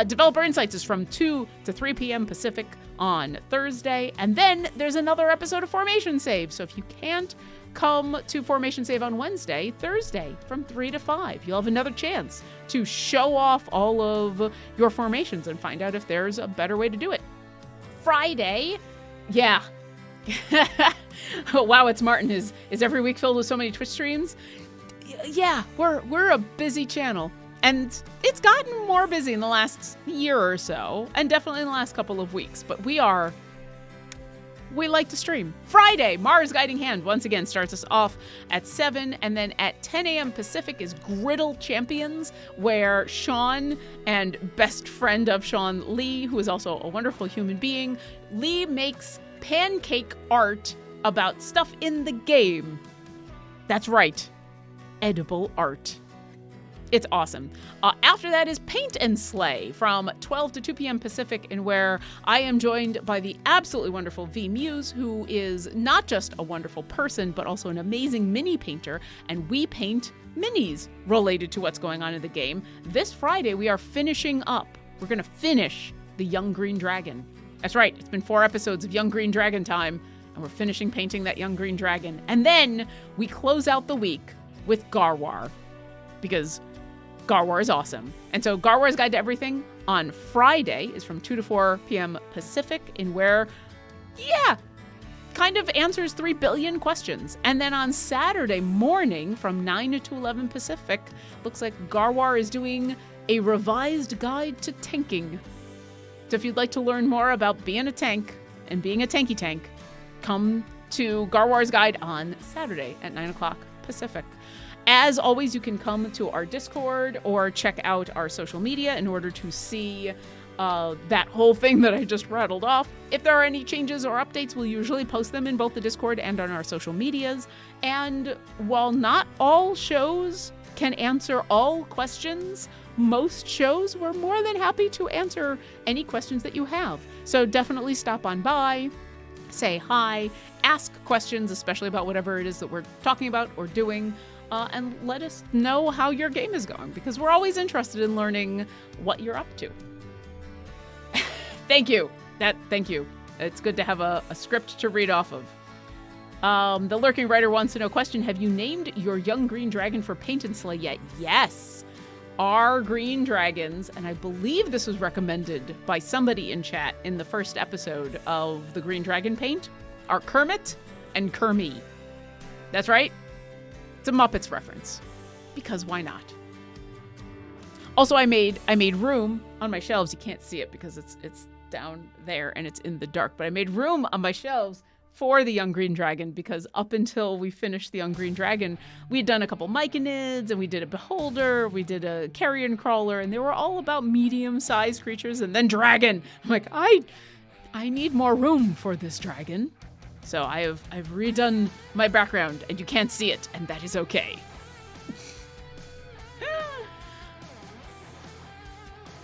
Developer Insights is from 2 to 3 p.m. Pacific on Thursday. And then there's another episode of Formation Save. So if you can't come to Formation Save on Wednesday, Thursday from 3 to 5, you'll have another chance to show off all of your formations and find out if there's a better way to do it. Friday, yeah. Wow, it's Martin. Is every week filled with so many Twitch streams? Yeah, we're a busy channel, and it's gotten more busy in the last year or so, and definitely in the last couple of weeks, but we like to stream. Friday, Mars Guiding Hand once again starts us off at 7, and then at 10 a.m. Pacific is Griddle Champions, where Sean and best friend of Sean, Lee, who is also a wonderful human being, Lee makes pancake art about stuff in the game. That's right. Edible art. It's awesome. After that is Paint and Slay from 12 to 2 p.m. Pacific, and where I am joined by the absolutely wonderful V Muse, who is not just a wonderful person, but also an amazing mini painter, and we paint minis related to what's going on in the game. This Friday, we are finishing up. We're going to finish the Young Green Dragon. That's right. It's been 4 episodes of Young Green Dragon time, and we're finishing painting that Young Green Dragon. And then we close out the week with Garwar, because Garwar is awesome. And so Garwar's Guide to Everything on Friday is from 2 to 4 p.m. Pacific, in where, kind of answers 3 billion questions. And then on Saturday morning from 9 to 11 Pacific, looks like Garwar is doing a revised guide to tanking. So if you'd like to learn more about being a tank and being a tanky tank, come to Garwar's Guide on Saturday at 9 o'clock Pacific. As always, you can come to our Discord or check out our social media in order to see that whole thing that I just rattled off. If there are any changes or updates, we'll usually post them in both the Discord and on our social medias. And while not all shows can answer all questions, most shows we're more than happy to answer any questions that you have. So definitely stop on by, say hi, ask questions, especially about whatever it is that we're talking about or doing. And let us know how your game is going, because we're always interested in learning what you're up to. Thank you. Thank you. It's good to have a script to read off of. The Lurking Writer wants to know, question, have you named your Young Green Dragon for Paint and Slay yet? Yes. our green dragons, and I believe this was recommended by somebody in chat in the first episode of the Green Dragon paint, are Kermit and Kermie. That's right. It's a Muppets reference. Because why not? Also, I made room on my shelves. You can't see it because it's down there and it's in the dark, but I made room on my shelves for the Young Green Dragon, because up until we finished the Young Green Dragon, we'd done a couple Myconids, and we did a Beholder, we did a Carrion Crawler, and they were all about medium-sized creatures, and then Dragon. I'm like, I need more room for this dragon. So I've redone my background, and you can't see it, and that is okay.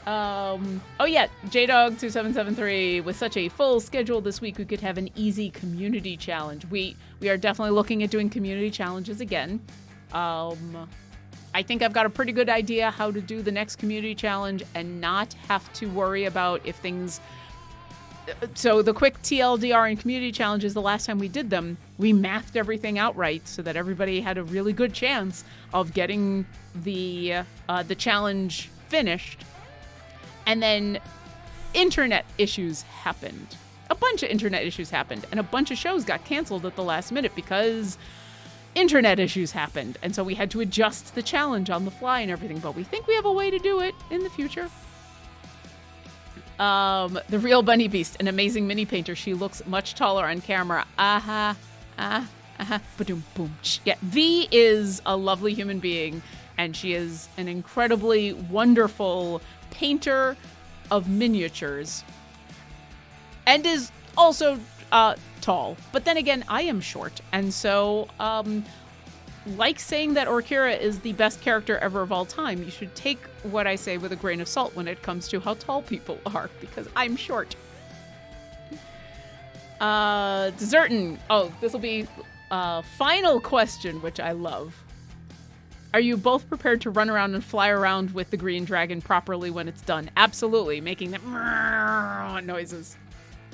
Oh yeah, JDog2773, with such a full schedule this week, we could have an easy community challenge. We are definitely looking at doing community challenges again. I think I've got a pretty good idea how to do the next community challenge and not have to worry about if things... So the quick TLDR and community challenges, the last time we did them, we mathed everything out right so that everybody had a really good chance of getting the challenge finished. And then internet issues happened. A bunch of internet issues happened, and a bunch of shows got canceled at the last minute because internet issues happened. And so we had to adjust the challenge on the fly and everything, but we think we have a way to do it in the future. The real Bunny Beast, an amazing mini painter. She looks much taller on camera. Ba-doom, boom. Yeah, V is a lovely human being, and she is an incredibly wonderful painter of miniatures, and is also tall. But then again, I am short, and so like saying that Orkira is the best character ever of all time, you should take what I say with a grain of salt when it comes to how tall people are, because I'm short. Desertin. Oh, this will be final question, which I love. Are you both prepared to run around and fly around with the green dragon properly when it's done? Absolutely, making them noises.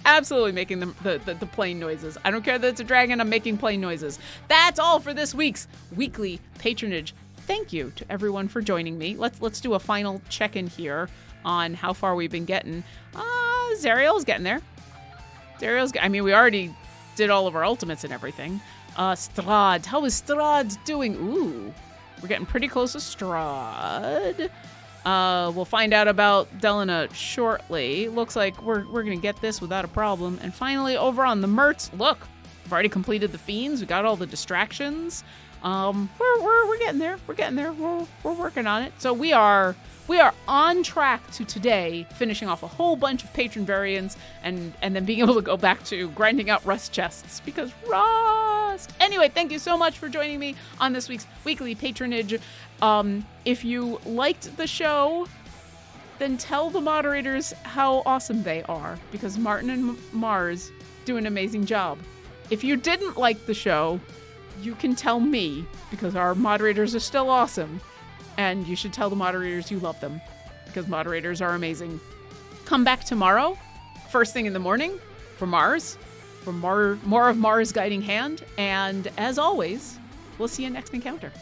Absolutely making them the plane noises. I don't care that it's a dragon, I'm making plane noises. That's all for this week's weekly patronage. Thank you to everyone for joining me. Let's do a final check-in here on how far we've been getting. Zariel's getting there. We already did all of our ultimates and everything. Strahd, how is Strahd doing? Ooh. We're getting pretty close to Strahd. We'll find out about Delina shortly. Looks like we're going to get this without a problem. And finally, over on the Merts, look, we've already completed the Fiends. We got all the distractions. We're getting there. We're getting there. We're working on it. So we are on track to today finishing off a whole bunch of patron variants and then being able to go back to grinding out rust chests, because rust. Anyway, thank you so much for joining me on this week's weekly patronage. If you liked the show, then tell the moderators how awesome they are, because Martin and Mars do an amazing job. If you didn't like the show, you can tell me, because our moderators are still awesome. And you should tell the moderators you love them, because moderators are amazing. Come back tomorrow, first thing in the morning, for Mars, for more of Mars' guiding hand. And as always, we'll see you next encounter.